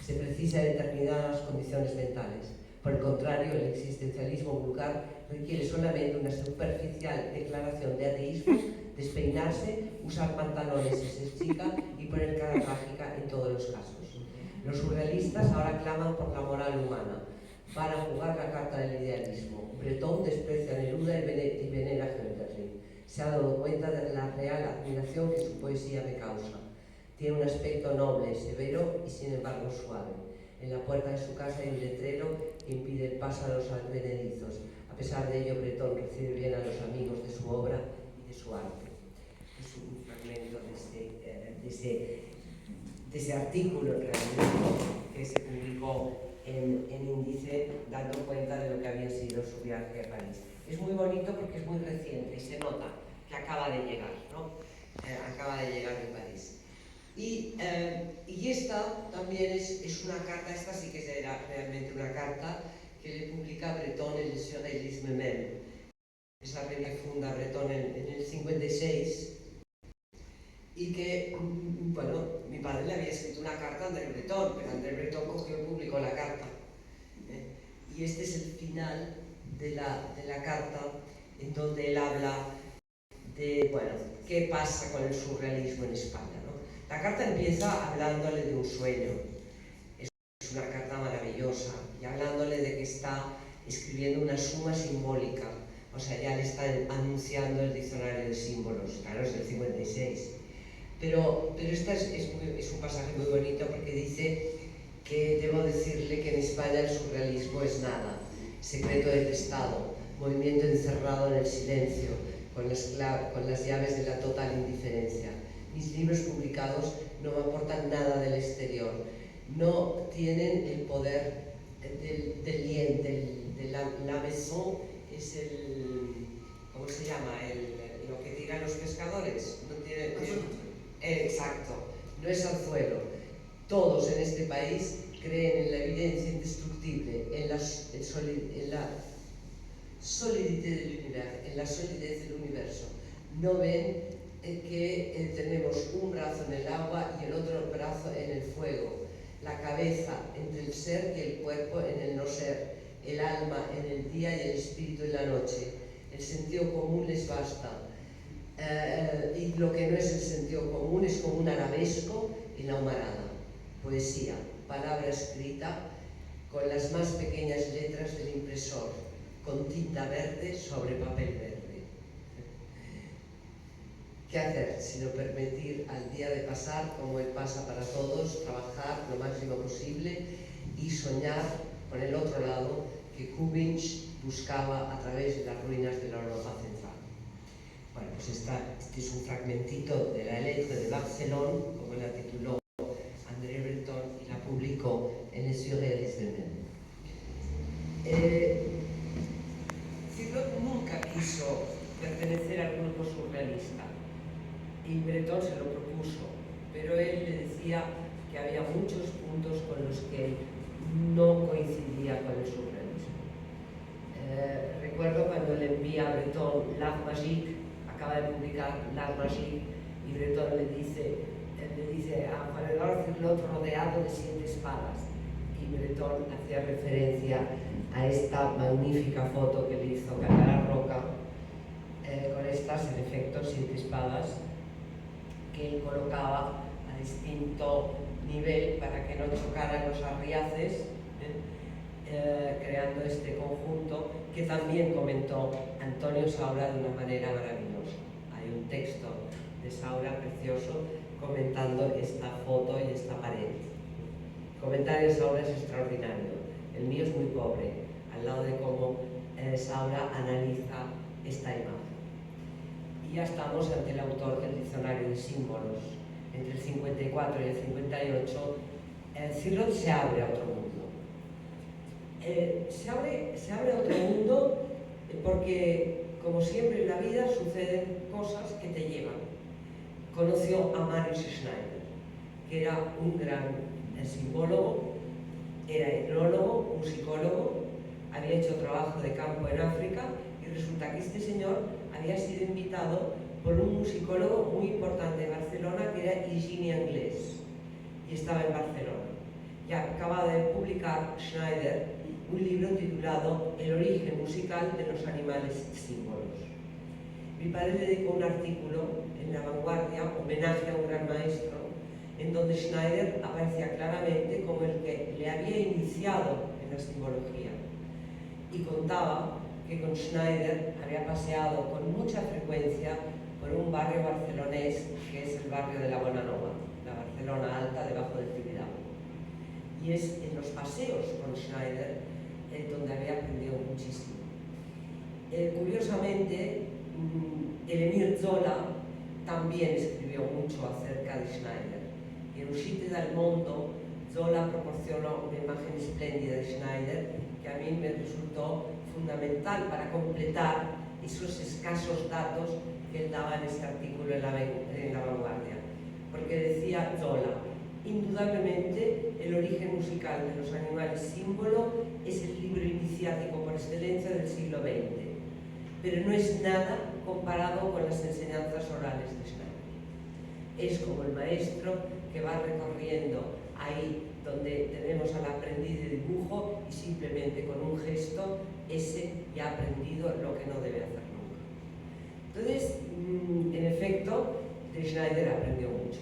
se precisa de determinadas condiciones mentales. Por el contrario, el existencialismo vulgar requiere solamente una superficial declaración de ateísmo, despeinarse, usar pantalones y ser chica y poner cara trágica en todos los casos. Los surrealistas ahora claman por la moral humana, van a jugar la carta del idealismo. Breton desprecia a Neruda y venera a Hölderlin. Se ha dado cuenta de la real admiración que su poesía me causa. Tiene un aspecto noble, severo y sin embargo suave. En la puerta de su casa hay un letrero que impide el paso a los advenedizos. A pesar de ello, Breton recibe bien a los amigos de su obra y de su arte. Es un fragmento de ese artículo en realidad que se publicó en Índice, dando cuenta de lo que había sido su viaje a París. Es muy bonito porque es muy reciente y se nota que acaba de llegar, ¿no? Acaba de llegar de París. Y esta también es una carta, esta sí que era realmente una carta que le publica Breton en Le Surréalisme Même. Es la revista que funda Breton en el 56 y que, bueno, mi padre le había escrito una carta a André Breton, pero André Breton cogió y publicó la carta. Y este es el final de la carta en donde él habla de, bueno, qué pasa con el surrealismo en España, ¿no? La carta empieza hablándole de un sueño, es una carta maravillosa, y hablándole de que está escribiendo una suma simbólica, o sea, ya le está anunciando el diccionario de símbolos, claro, es del 56. Pero este es un pasaje muy bonito porque dice que debo decirle que en España el surrealismo es nada, secreto detestado, movimiento encerrado en el silencio, con las llaves de la total indiferencia. Mis libros publicados no me aportan nada del exterior, no tienen el poder del lien, de la maison, es el, ¿cómo se llama? Lo que tiran los pescadores, no tiene, exacto, no es anzuelo. Todos en este país creen en la evidencia indestructible, en la solidez del universo. No ven que tenemos un brazo en el agua y el otro brazo en el fuego, la cabeza entre el ser y el cuerpo en el no ser, el alma en el día y el espíritu en la noche. El sentido común les basta. Y lo que no es el sentido común es como un arabesco en la humarada. Poesía, palabra escrita con las más pequeñas letras del impresor, con tinta verde sobre papel verde. ¿Qué hacer sino permitir al día de pasar como él pasa para todos, trabajar lo máximo posible y soñar con el otro lado que Kubinsch buscaba a través de las ruinas de la Europa central? Bueno, pues este es un fragmentito de la Lettre de Barcelone, como la tituló André Breton, y la publicó en el surrealisme. Cirlot nunca quiso pertenecer al grupo surrealista y Breton se lo propuso, pero él le decía que había muchos puntos con los que él no coincidía con el surrealismo. Recuerdo cuando le envía a Breton L'Art Magique, acaba de publicar L'Art Magique, y Breton le dice a Juan Eduardo Cirlot rodeado de 7 espadas, y Breton hacía referencia a esta magnífica foto que le hizo Clara Roca, con estas, en efecto, 7 espadas que él colocaba a distinto nivel para que no chocaran los arriaces, creando este conjunto que también comentó Antonio Saura de una manera maravillosa. Hay un texto de Saura precioso comentando esta foto y esta pared. El comentario de Saura es extraordinario, el mío es muy pobre, al lado de cómo Saura analiza esta imagen. Y ya estamos ante el autor del diccionario de símbolos. Entre el 54 y el 58, Cirlot se abre a otro mundo. Se abre a otro mundo porque, como siempre en la vida, suceden cosas que te llevan. Conoció a Marius Schneider, que era un gran simbólogo, era etnólogo, musicólogo, había hecho trabajo de campo en África, y resulta que este señor había sido invitado por un musicólogo muy importante de Barcelona, que era Higini Anglès, y estaba en Barcelona. Y acaba de publicar Schneider un libro titulado El origen musical de los animales símbolos. Mi padre le dedicó un artículo en La Vanguardia, homenaje a un gran maestro, en donde Schneider aparecía claramente como el que le había iniciado en la simbología. Y contaba que con Schneider había paseado con mucha frecuencia por un barrio barcelonés que es el barrio de la Bonanova, la Barcelona Alta, debajo del Tibidabo. Y es en los paseos con Schneider donde había aprendido muchísimo. Curiosamente, Émile Zola también escribió mucho acerca de Schneider. Y en Uscite dal Mondo, Zola proporcionó una imagen espléndida de Schneider que a mí me resultó fundamental para completar esos escasos datos que él daba en este artículo en la Vanguardia. Porque decía Zola, indudablemente el origen musical de los animales símbolo es el libro iniciático por excelencia del siglo XX, pero no es nada comparado con las enseñanzas orales de Schneider. Es como el maestro que va recorriendo ahí donde tenemos al aprendiz de dibujo y simplemente con un gesto ese ya ha aprendido lo que no debe hacer nunca. Entonces, en efecto, de Schneider aprendió mucho.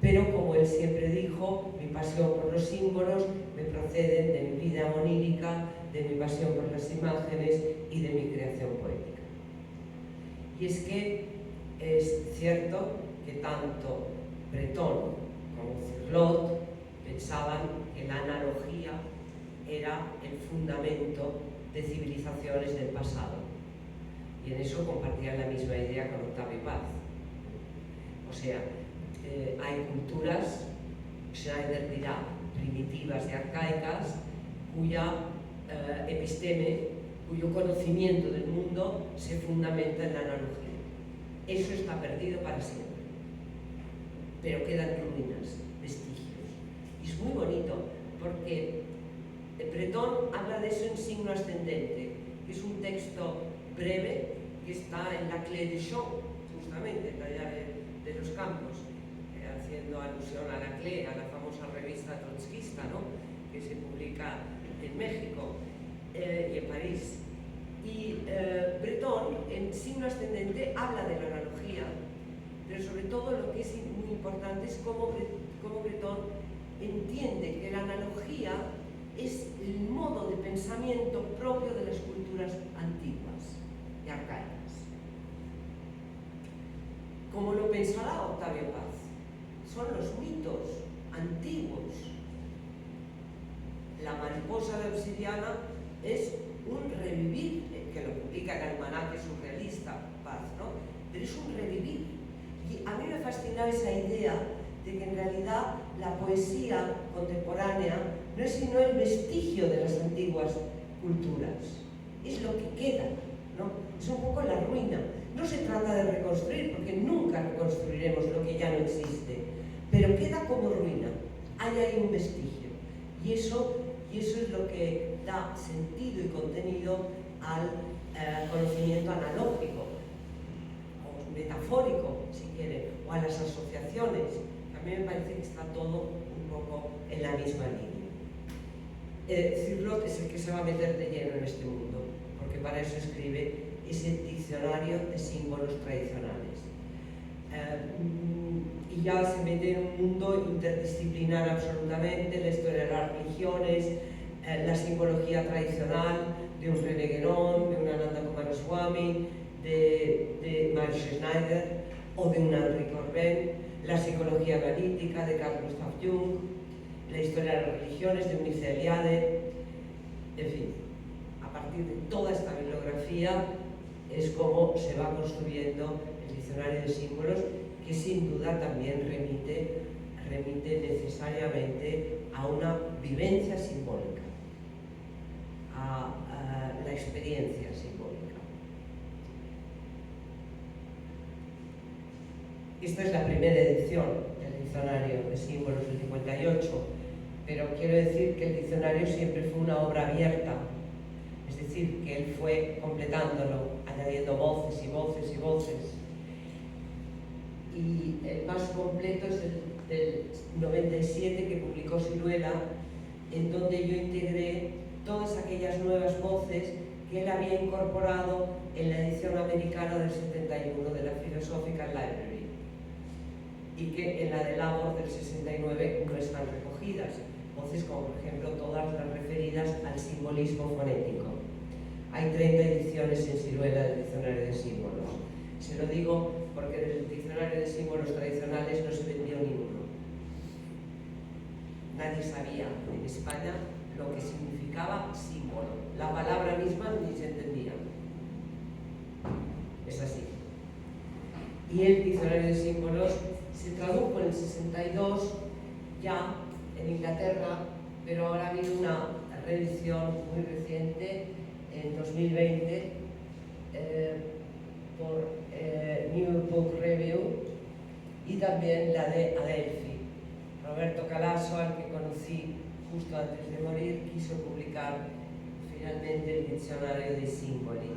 Pero como él siempre dijo, mi pasión por los símbolos me procede de mi vida onírica, de mi pasión por las imágenes y de mi creación poética. Y es que es cierto que tanto Breton como Cirlot pensaban que la analogía era el fundamento de civilizaciones del pasado. Y en eso compartían la misma idea con Octavio Paz. O sea, hay culturas, Schneider dirá, primitivas y arcaicas, cuya episteme, cuyo conocimiento del mundo se fundamenta en la analogía. Eso está perdido para siempre, pero quedan ruinas, vestigios. Y es muy bonito porque Breton habla de eso en signo ascendente, que es un texto breve que está en la Clé de Champs, justamente, en la llave de los campos, haciendo alusión a la Clé, a la famosa revista trotskista, ¿no?, que se publica en México y en París. Y Breton, en signo ascendente, habla de la analogía, pero sobre todo lo que es muy importante es cómo Breton entiende que la analogía es el modo de pensamiento propio de las culturas antiguas y arcaicas. Como lo pensará Octavio Paz, son los mitos antiguos. La mariposa de obsidiana es un revivir, que lo publica en el almanaque surrealista, Paz, ¿no?, pero es un revivir. Y a mí me fascina esa idea de que en realidad la poesía contemporánea no es sino el vestigio de las antiguas culturas, es lo que queda, ¿no? Es un poco la ruina. No se trata de reconstruir, porque nunca reconstruiremos lo que ya no existe, pero queda como ruina, hay ahí un vestigio, y eso es lo que da sentido y contenido al conocimiento analógico, o metafórico, si quiere, o a las asociaciones. A mí me parece que está todo un poco en la misma línea. Cirlot es el que se va a meter de lleno en este mundo, porque para eso escribe ese diccionario de símbolos tradicionales. Y ya se mete en un mundo interdisciplinar absolutamente, la historia de las religiones, la simbología tradicional de un René Guénon, de un Ananda Coomaraswamy, de Mary Schneider o de un Henri Corbin, la psicología analítica de Carl Gustav Jung, la historia de las religiones de Mircea Eliade, en fin, a partir de toda esta bibliografía es como se va construyendo el diccionario de símbolos, que sin duda también remite necesariamente a una vivencia simbólica, a la experiencia simbólica. Esta es la primera edición del diccionario de símbolos del 58, pero quiero decir que el diccionario siempre fue una obra abierta, es decir, que él fue completándolo, añadiendo voces y voces y voces. Y el más completo es el del 97 que publicó Siruela, en donde yo integré todas aquellas nuevas voces que él había incorporado en la edición americana del 71 de la Philosophical Library y que en la de Labor del 69 no están recogidas, voces como por ejemplo todas las referidas al simbolismo fonético. Hay 30 ediciones en Siruela del diccionario de símbolos. Se lo digo porque del diccionario de símbolos tradicionales no se vendió ninguno. Nadie sabía en España lo que significaba símbolo. La palabra misma ni se entendía. Es así. Y el diccionario de símbolos se tradujo en el 62 ya en Inglaterra, pero ahora ha habido una reedición muy reciente en 2020 por New Book Review y también la de Adelphi. Roberto Calasso, al que conocí justo antes de morir, quiso publicar finalmente el diccionario de Symboli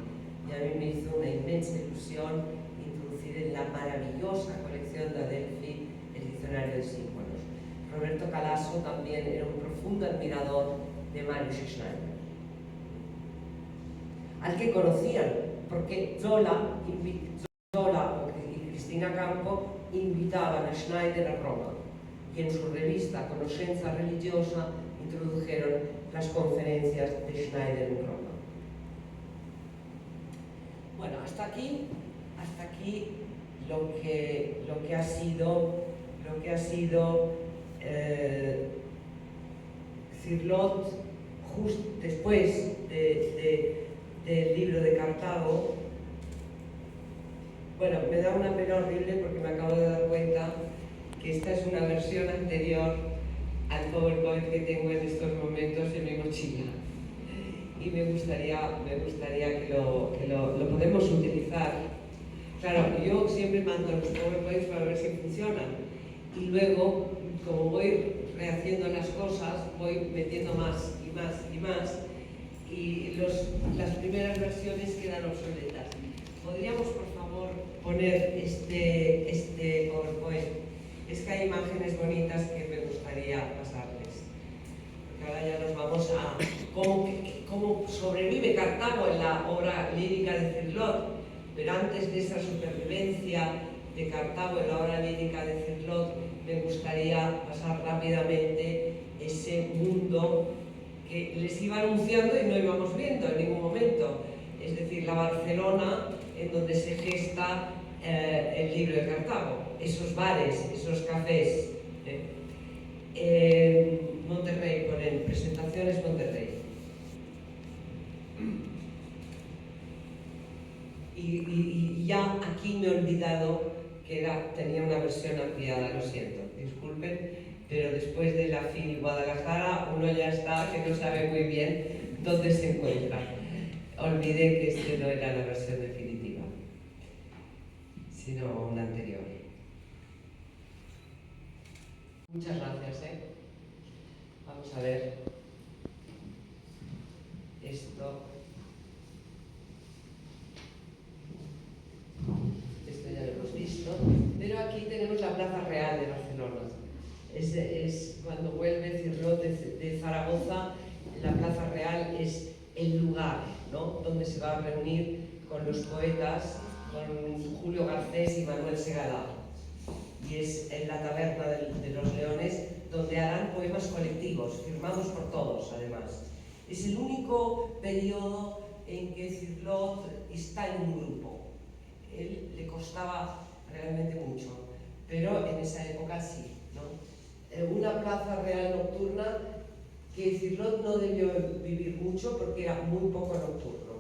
y a mí me hizo una inmensa ilusión introducir en la maravillosa colección de Adelphi el diccionario de símbolos. Roberto Calasso también era un profundo admirador de Marius Schneider, al que conocían, porque Zola y Cristina Campo invitaban a Schneider a Roma y en su revista Conoscenza Religiosa introdujeron las conferencias de Schneider en Roma. Bueno, hasta aquí lo que ha sido Cirlot justo después del libro de Cartago. Bueno, me da una pena horrible porque me acabo de dar cuenta que esta es una versión anterior al PowerPoint que tengo en estos momentos en mi mochila. Y me gustaría que lo podemos utilizar. Claro, yo siempre mando los PowerPoints para ver si funcionan. Y luego, como voy rehaciendo las cosas, voy metiendo más y más y más. Y las primeras versiones quedan obsoletas. ¿Podríamos, por favor, poner este PowerPoint? Es que hay imágenes bonitas que me gustaría pasarles. Porque ahora ya nos vamos a cómo sobrevive Cartago en la obra lírica de Cirlot. Pero antes de esa supervivencia de Cartago en la obra lírica de Cirlot, me gustaría pasar rápidamente ese mundo que les iba anunciando y no íbamos viendo en ningún momento. Es decir, la Barcelona en donde se gesta el libro de Cartago, esos bares, esos cafés. Monterrey, ponen presentaciones Monterrey. Y ya aquí me he olvidado que tenía una versión ampliada, lo siento, disculpen, pero después de la FIL y Guadalajara uno ya está que no sabe muy bien dónde se encuentra. Olvidé que este no era la versión definitiva, sino una anterior. Muchas gracias, Vamos a ver esto. Esto ya lo hemos visto, pero aquí tenemos la Plaza Real de Barcelona. Es cuando vuelve Cirlot de Zaragoza, la Plaza Real es el lugar, ¿no?, donde se va a reunir con los poetas, con Julio Garcés y Manuel Segalá. Y es en la Taberna de los Leones donde harán poemas colectivos, firmados por todos, además. Es el único periodo en que Cirlot está en un grupo. Él le costaba realmente mucho, pero en esa época sí, ¿no? Una plaza real nocturna que Cirlot no debió vivir mucho porque era muy poco nocturno.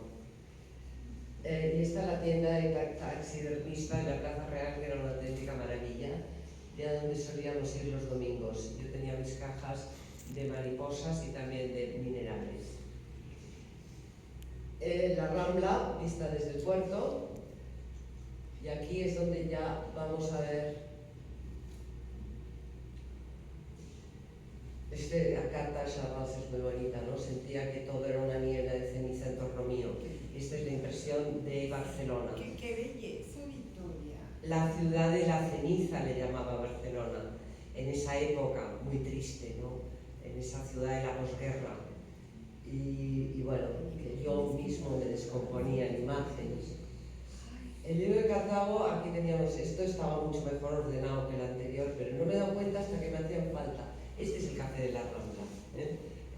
Y esta es la tienda de taxidermista de la Plaza Real, que era una auténtica maravilla, de donde solíamos ir los domingos. Yo tenía mis cajas de mariposas y también de minerales. La Rambla, vista desde el puerto, y aquí es donde ya vamos a ver la carta de Charras es muy bonita, ¿no? Sentía que todo era una niebla de ceniza en torno mío. Esta es la impresión de Barcelona. ¡Qué belleza, Victoria! La ciudad de la ceniza le llamaba Barcelona, en esa época muy triste, ¿no? En esa ciudad de la posguerra. Y bueno, que yo mismo me descomponía en imágenes. El libro de Cartago, aquí teníamos, esto estaba mucho mejor ordenado que el anterior, pero no me he dado cuenta hasta que me hacían falta. Este es el café de la Rambla,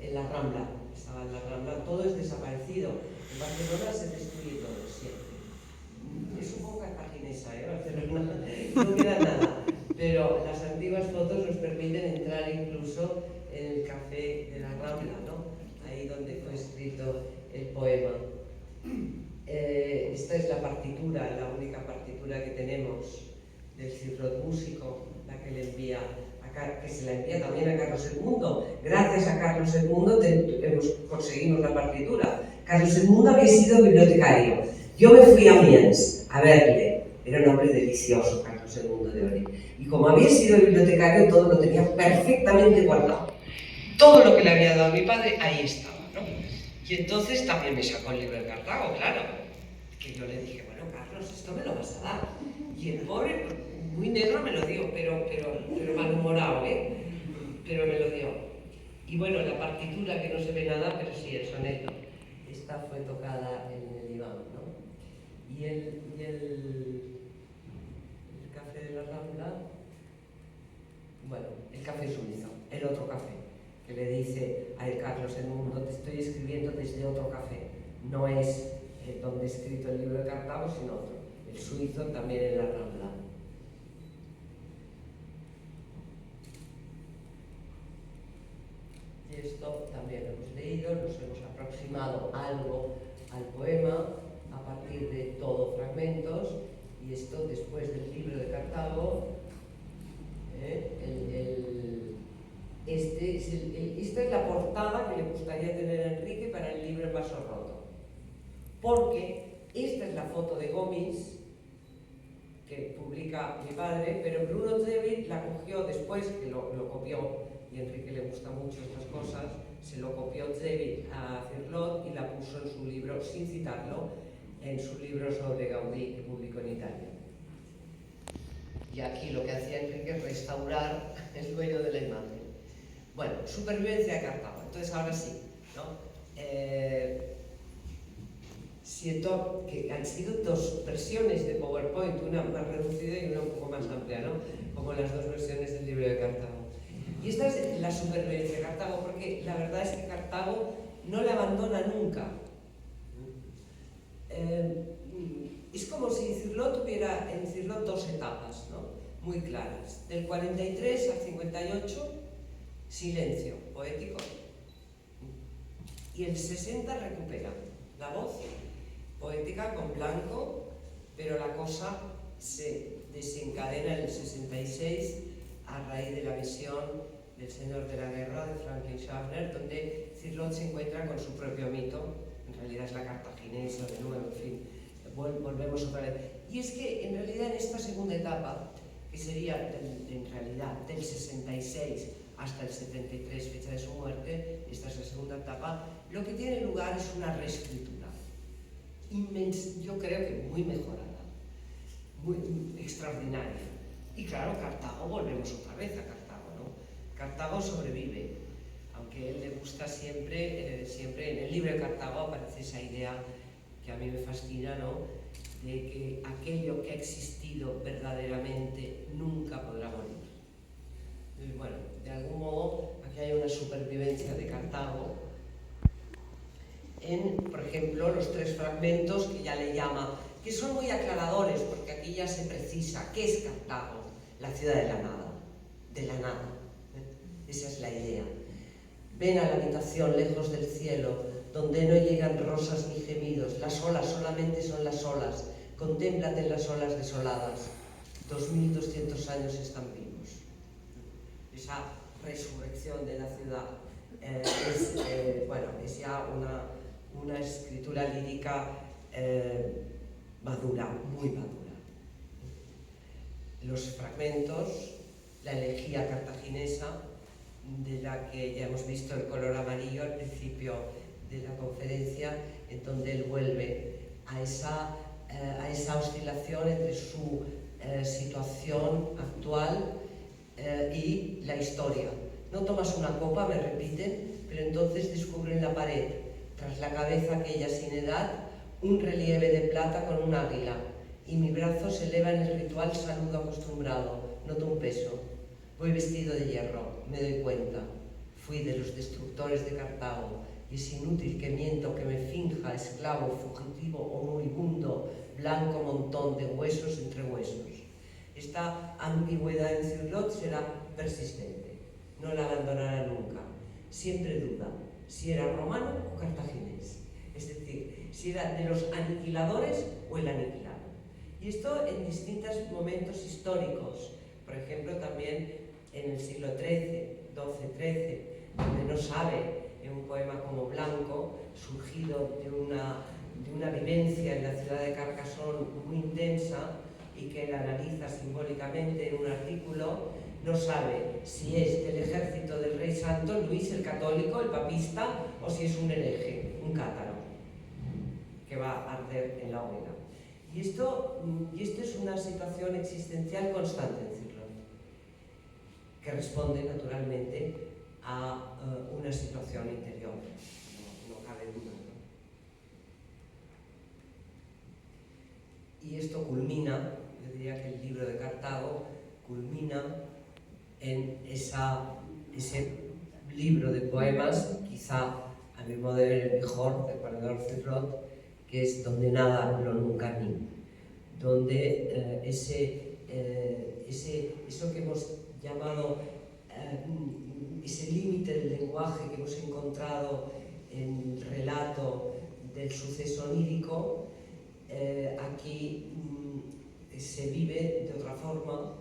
en la Rambla, estaba en la Rambla, todo es desaparecido. En Barcelona se destruye todo, siempre. Es un poco cartaginesa, Barcelona, no queda nada, pero las antiguas fotos nos permiten entrar incluso en el café de la Rambla, ¿no? Ahí donde fue escrito el poema. Esta es la partitura, la única partitura que tenemos del Cirlot músico, la que le envía que se la envía también a Carlos II. Gracias a Carlos II conseguimos la partitura. Carlos II había sido bibliotecario. Yo me fui a Amiens a verle. Era un hombre delicioso, Carlos II de Ori. Y como había sido bibliotecario, todo lo tenía perfectamente guardado. Todo lo que le había dado a mi padre, ahí estaba, ¿no? Y entonces también me sacó el libro de Cartago, claro. Que yo le dije, bueno, Carlos, esto me lo vas a dar. Y el pobre, muy negro, me lo dio, pero malhumorado, pero me lo dio. Y bueno, la partitura, que no se ve nada, pero sí, el soneto. Esta fue tocada en el diván, ¿no? Y el café de la Rambla, bueno, el café suizo, el otro café, que le dice a Carlos II, te estoy escribiendo desde otro café. No es donde he escrito el libro de Cartago, sino otro. El suizo también en la Rambla. Y esto también lo hemos leído, nos hemos aproximado algo al poema a partir de todo fragmentos, y esto después del libro de Cartago. Esta es la portada que le gustaría tener a Enrique para el libro En vaso roto, porque esta es la foto de Gomis que publica mi padre, pero Bruno David la cogió después, que lo copió, y a Enrique le gusta mucho estas cosas, se lo copió David a Cirlot y la puso en su libro, sin citarlo, en su libro sobre Gaudí, que publicó en Italia. Y aquí lo que hacía Enrique es restaurar el dueño de la imagen. Bueno, supervivencia de Cartago. Entonces ahora sí, ¿no? Siento que han sido dos versiones de PowerPoint, una más reducida y una un poco más amplia, ¿no? Como las dos versiones del libro de Cartago. Y esta es la supervivencia de Cartago, porque la verdad es que Cartago no la abandona nunca. Es como si Cirlot tuviera en Cirlot dos etapas, ¿no? Muy claras. Del 43 al 58, silencio poético. Y el 60 recupera la voz poética con Blanco, pero la cosa se desencadena en el 66 a raíz de la visión del Señor de la Guerra, de Franklin Schaffner, donde Cirlot se encuentra con su propio mito, en realidad es la cartaginesa de nuevo, en fin, volvemos otra vez. Y es que en realidad en esta segunda etapa, que sería en realidad del 66 hasta el 73, fecha de su muerte, esta es la segunda etapa, lo que tiene lugar es una reescritura, yo creo que muy mejorada, muy extraordinaria. Y claro, Cartago, volvemos otra vez a Cartago, ¿no? Cartago sobrevive, aunque a él le gusta siempre en el libro de Cartago aparece esa idea que a mí me fascina, ¿no? De que aquello que ha existido verdaderamente nunca podrá morir. Entonces, bueno, de algún modo aquí hay una supervivencia de Cartago en, por ejemplo, los 3 fragmentos que ya le llama, que son muy aclaradores, porque aquí ya se precisa qué es Cartago, la ciudad de la nada, de la nada. Esa es la idea. Ven a la habitación lejos del cielo, donde no llegan rosas ni gemidos, las olas solamente son las olas, contémplate en las olas desoladas, 2200 años están vivos. Esa resurrección de la ciudad es ya una escritura lírica madura, muy madura. Los fragmentos, la elegía cartaginesa, de la que ya hemos visto el color amarillo al principio de la conferencia, en donde él vuelve a esa oscilación entre su situación actual y la historia. No tomas una copa, me repiten, pero entonces descubro en la pared, tras la cabeza aquella sin edad, un relieve de plata con un águila, y mi brazo se eleva en el ritual saludo acostumbrado. Noto un peso. Voy vestido de hierro, me doy cuenta. Fui de los destructores de Cartago, y es inútil que mienta o que me finja esclavo, fugitivo o moribundo, blanco montón de huesos entre huesos. Esta ambigüedad en Cirlot será persistente, no la abandonará nunca. Siempre duda si era romano o cartaginés, es decir, si era de los aniquiladores o el aniquilado. Y esto en distintos momentos históricos, por ejemplo también en el siglo XIII, XII, donde no sabe, en un poema como Blanco, surgido de una vivencia en la ciudad de Carcassonne muy intensa y que él analiza simbólicamente en un artículo, no sabe si es del ejército del rey santo, Luis el católico, el papista, o si es un hereje, un cátaro, que va a arder en la hoguera. Y esto es una situación existencial constante en Cirlot, que responde naturalmente a una situación interior, no cabe duda, ¿no? Y esto culmina, yo diría que el libro de Cartago culmina en ese libro de poemas, quizá a mi modo de ver el mejor, de Corredor Cirlot, que es Donde nada lo nunca ni, donde eso que hemos llamado ese límite del lenguaje que hemos encontrado en el relato del suceso onírico, aquí se vive de otra forma,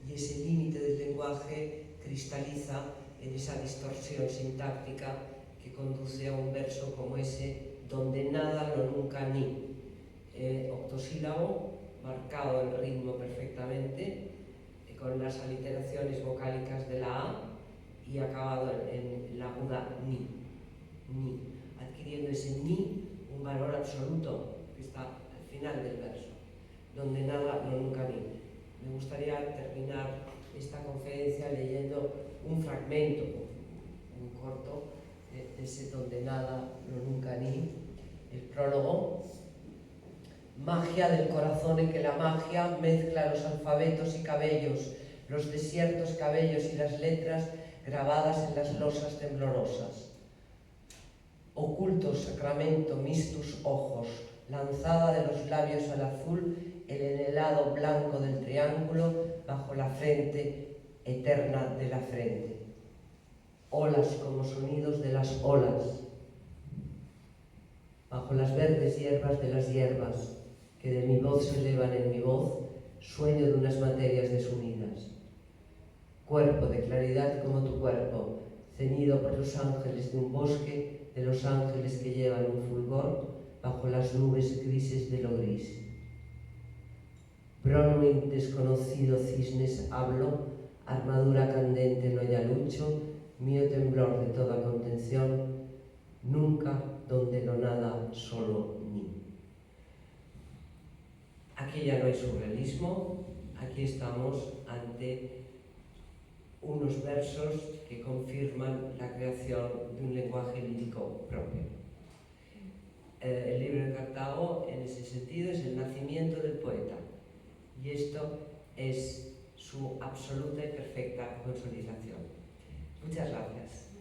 y ese límite del lenguaje cristaliza en esa distorsión sintáctica que conduce a un verso como ese, donde nada lo nunca ni, octosílabo, marcado el ritmo perfectamente, con las aliteraciones vocálicas de la A y acabado en la aguda ni, adquiriendo ese ni un valor absoluto que está al final del verso, donde nada lo nunca ni. Me gustaría terminar esta conferencia leyendo un fragmento, muy corto, de ese Donde nada lo nunca ni, el prólogo. Magia del corazón en que la magia mezcla los alfabetos y cabellos, los desiertos cabellos y las letras grabadas en las losas temblorosas. Oculto sacramento, mis tus ojos, lanzada de los labios al azul, el enhelado blanco del triángulo bajo la frente eterna de la frente. Olas como sonidos de las olas, bajo las verdes hierbas de las hierbas, que de mi voz se elevan en mi voz, sueño de unas materias desunidas. cuerpo de claridad como tu cuerpo, ceñido por los ángeles de un bosque, de los ángeles que llevan un fulgor bajo las nubes grises de lo gris. Bronwyn desconocido cisnes hablo, armadura candente no yalucho, mío temblor de toda contención, nunca donde lo nada solo ni. Aquí ya no hay surrealismo, aquí estamos ante unos versos que confirman la creación de un lenguaje lírico propio. El libro de Cartago, en ese sentido, es el nacimiento del poeta, y esto es su absoluta y perfecta consolidación. Muchas gracias.